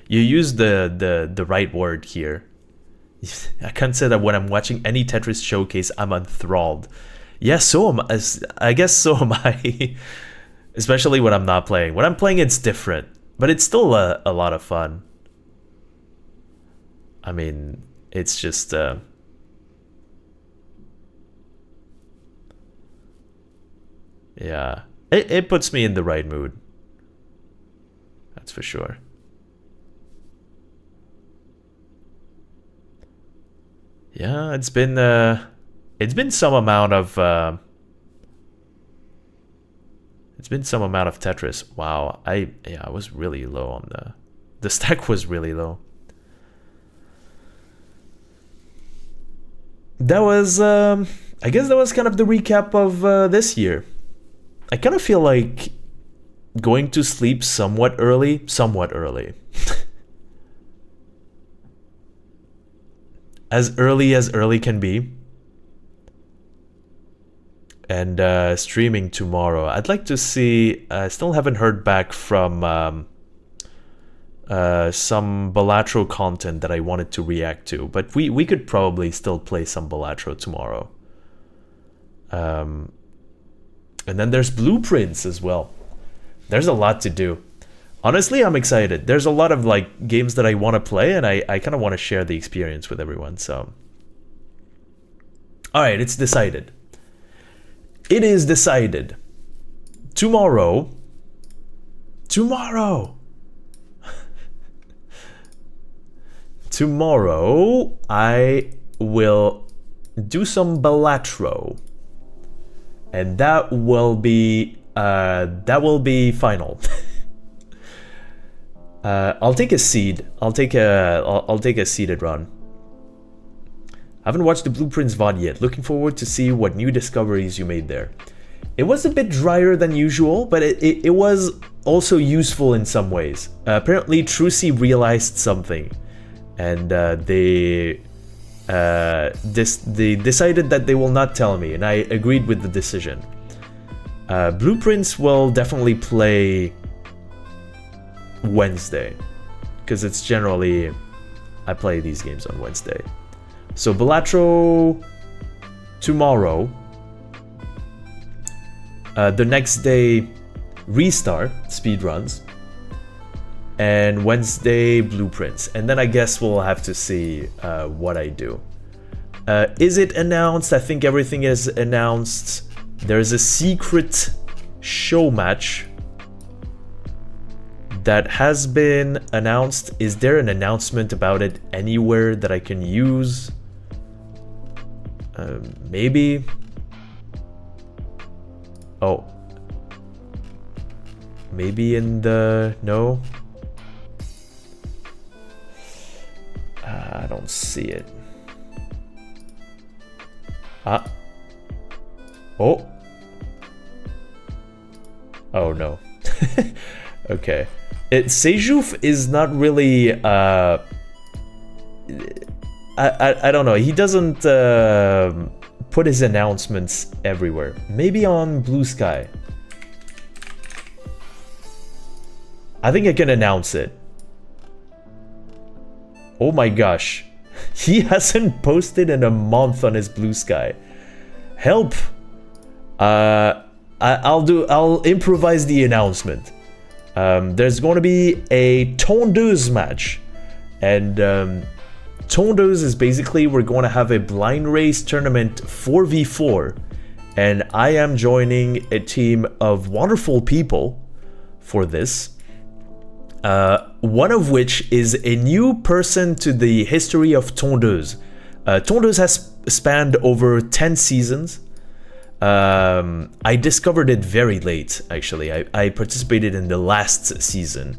Speaker 1: use the right word here. I can't say that when I'm watching any Tetris showcase, I'm enthralled. Yeah, I guess so am I. Especially when I'm not playing. When I'm playing, it's different, but it's still a lot of fun. I mean, it's just yeah, it puts me in the right mood. That's for sure. Yeah, it's been some amount of Tetris. Wow, I was really low on the stack was really low. that was, I guess that was kind of the recap of this year. I kind of feel like going to sleep somewhat early. As early can be. And streaming tomorrow. I'd like to see, I still haven't heard back from some Balatro content that I wanted to react to, but we could probably still play some Balatro tomorrow. And then there's Blueprints as well. There's a lot to do. Honestly, I'm excited. There's a lot of like games that I want to play, and I kind of want to share the experience with everyone. So, all right, it's decided. It is decided. Tomorrow. Tomorrow, I will do some Balatro, and that will be final. I'll take a seed. I'll take a seeded run. I haven't watched the Blueprints VOD yet. Looking forward to see what new discoveries you made there. It was a bit drier than usual, but it was also useful in some ways. Apparently, Trucy realized something, and they decided that they will not tell me, and I agreed with the decision. Blueprints will definitely play Wednesday, because it's generally I play these games on Wednesday. So Balatro tomorrow. The next day, Restart speedruns, and Wednesday Blueprints, and then I guess we'll have to see what I do. Is it announced? I think everything is announced. There's a secret show match that has been announced. Is there an announcement about it anywhere that I can use? Maybe. Oh. Maybe in the... No? I don't see it. Ah. Oh. Oh no. Okay. Sejouf is not really... I don't know. He doesn't put his announcements everywhere. Maybe on Blue Sky. I think I can announce it. Oh my gosh. He hasn't posted in a month on his Blue Sky. Help. I'll improvise the announcement. There's going to be a Tondeuse match. And Tondeuse is basically, we're going to have a blind race tournament 4v4. And I am joining a team of wonderful people for this. One of which is a new person to the history of Tondeuse. Tondeuse has spanned over 10 seasons. I discovered it very late, actually. I participated in the last season.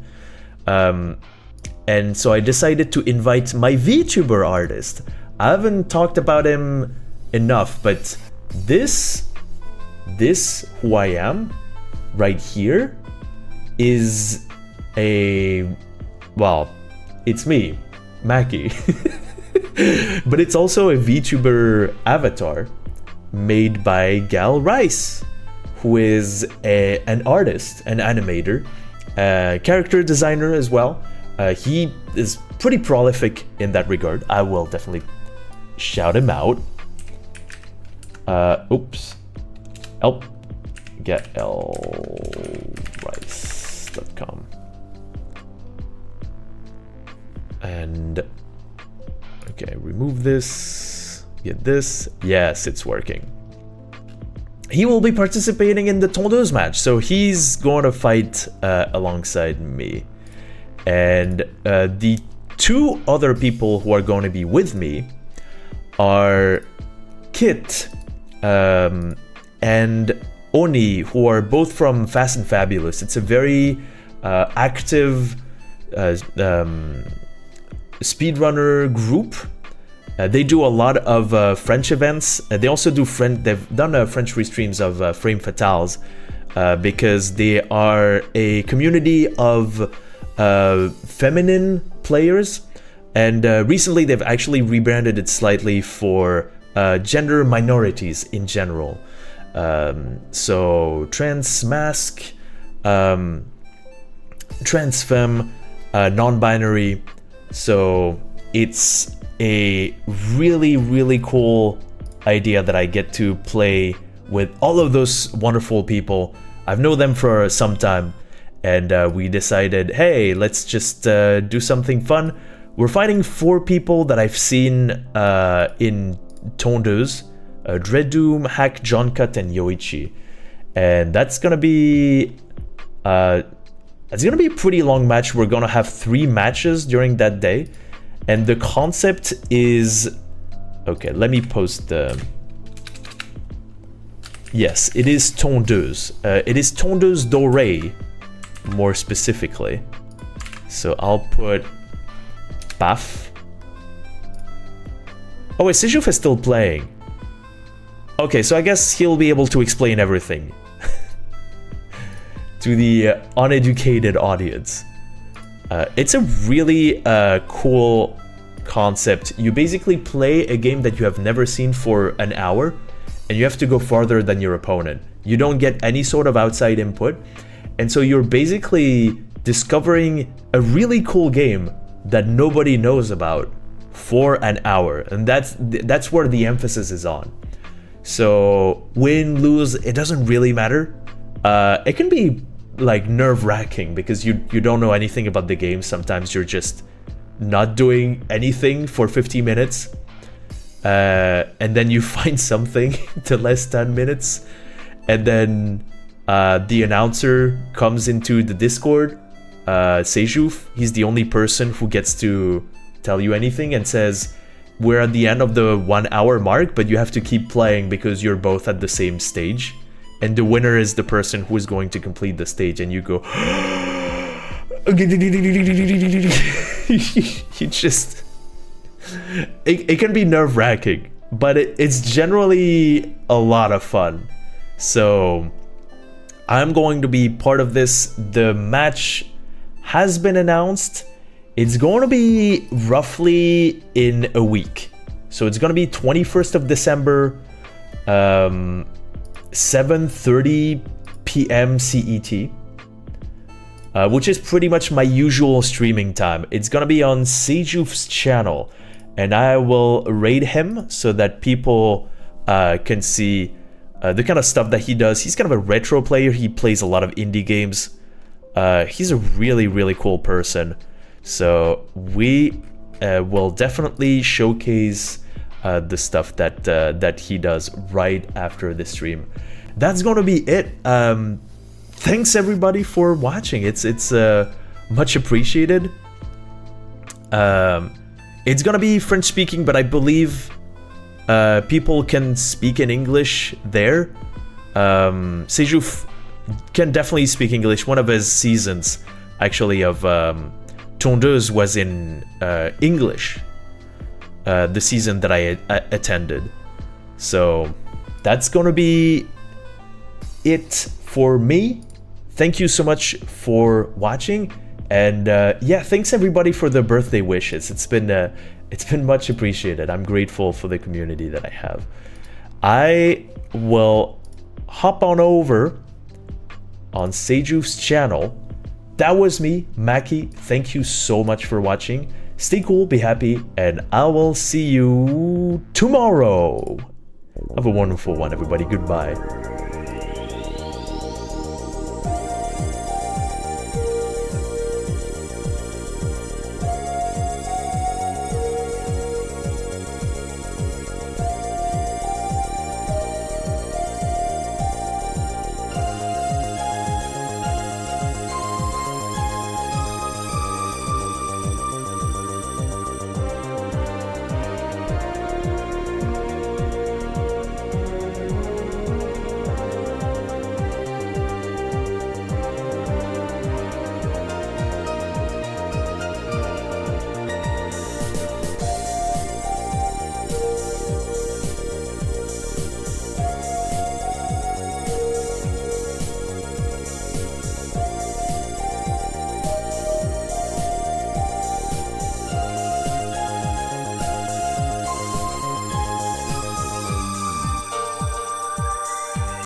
Speaker 1: And so I decided to invite my VTuber artist. I haven't talked about him enough, but this who I am, right here, is well, it's me, Mackie. But it's also a VTuber avatar made by Gal Rice, who is an artist, an animator, character designer as well. He is pretty prolific in that regard. I will definitely shout him out. Oops. GetLRice.com. And okay, remove this, get this. Yes, it's working. He will be participating in the Tondeuse match, so he's going to fight alongside me. And the two other people who are going to be with me are Kit and Oni, who are both from Fast and Fabulous. It's a very active speedrunner group. They do a lot of French events. They also do they've done French restreams of Frame Fatales because they are a community of feminine players, and recently they've actually rebranded it slightly for gender minorities in general. So trans, mask, trans femme, non-binary. So it's a really cool idea that I get to play with all of those wonderful people. I've known them for some time, and we decided, hey, let's just do something fun. We're fighting 4 people that I've seen in Tondeuse, Dreaddoom, Hack, John Cut, and Yoichi, and that's gonna be a pretty long match. We're gonna have 3 matches during that day. And the concept is... Okay, let me post the... Yes, it is Tondeuse. It is Tondeuse Dorée, more specifically. So I'll put... Paf. Oh wait, Sejouf is still playing. Okay, so I guess he'll be able to explain everything. To the uneducated audience. It's a really cool concept. You basically play a game that you have never seen for an hour, and you have to go farther than your opponent. You don't get any sort of outside input, and so you're basically discovering a really cool game that nobody knows about for an hour, and that's where the emphasis is on. So win, lose, it doesn't really matter. It can be like nerve-wracking because you don't know anything about the game. Sometimes you're just not doing anything for 50 minutes, and then you find something to last 10 minutes, and then the announcer comes into the Discord, Sejouf. He's the only person who gets to tell you anything and says, we're at the end of the 1 hour mark, but you have to keep playing because you're both at the same stage. And the winner is the person who is going to complete the stage, and you go... you just... It can be nerve-wracking, but it's generally a lot of fun. So I'm going to be part of this. The match has been announced. It's going to be roughly in a week. So it's going to be 21st of December, 7:30 p.m. CET, which is pretty much my usual streaming time. It's gonna be on Sejouf's channel, and I will raid him so that people can see the kind of stuff that he does. He's kind of a retro player. He plays a lot of indie games. He's a really cool person. So we will definitely showcase the stuff that he does right after the stream. That's gonna be it. Thanks everybody for watching. It's much appreciated. It's gonna be French speaking, but I believe people can speak in English there. Sejouf can definitely speak English. One of his seasons actually of Tondeuse was in English. The season that I attended. So that's gonna be it for me. Thank you so much for watching, and yeah, thanks everybody for the birthday wishes. It's been much appreciated. I'm grateful for the community that I have. I will hop on over on Sejouf's channel. That was me, Mackie. Thank you so much for watching. Stay cool, be happy, and I will see you tomorrow. Have a wonderful one, everybody. Goodbye.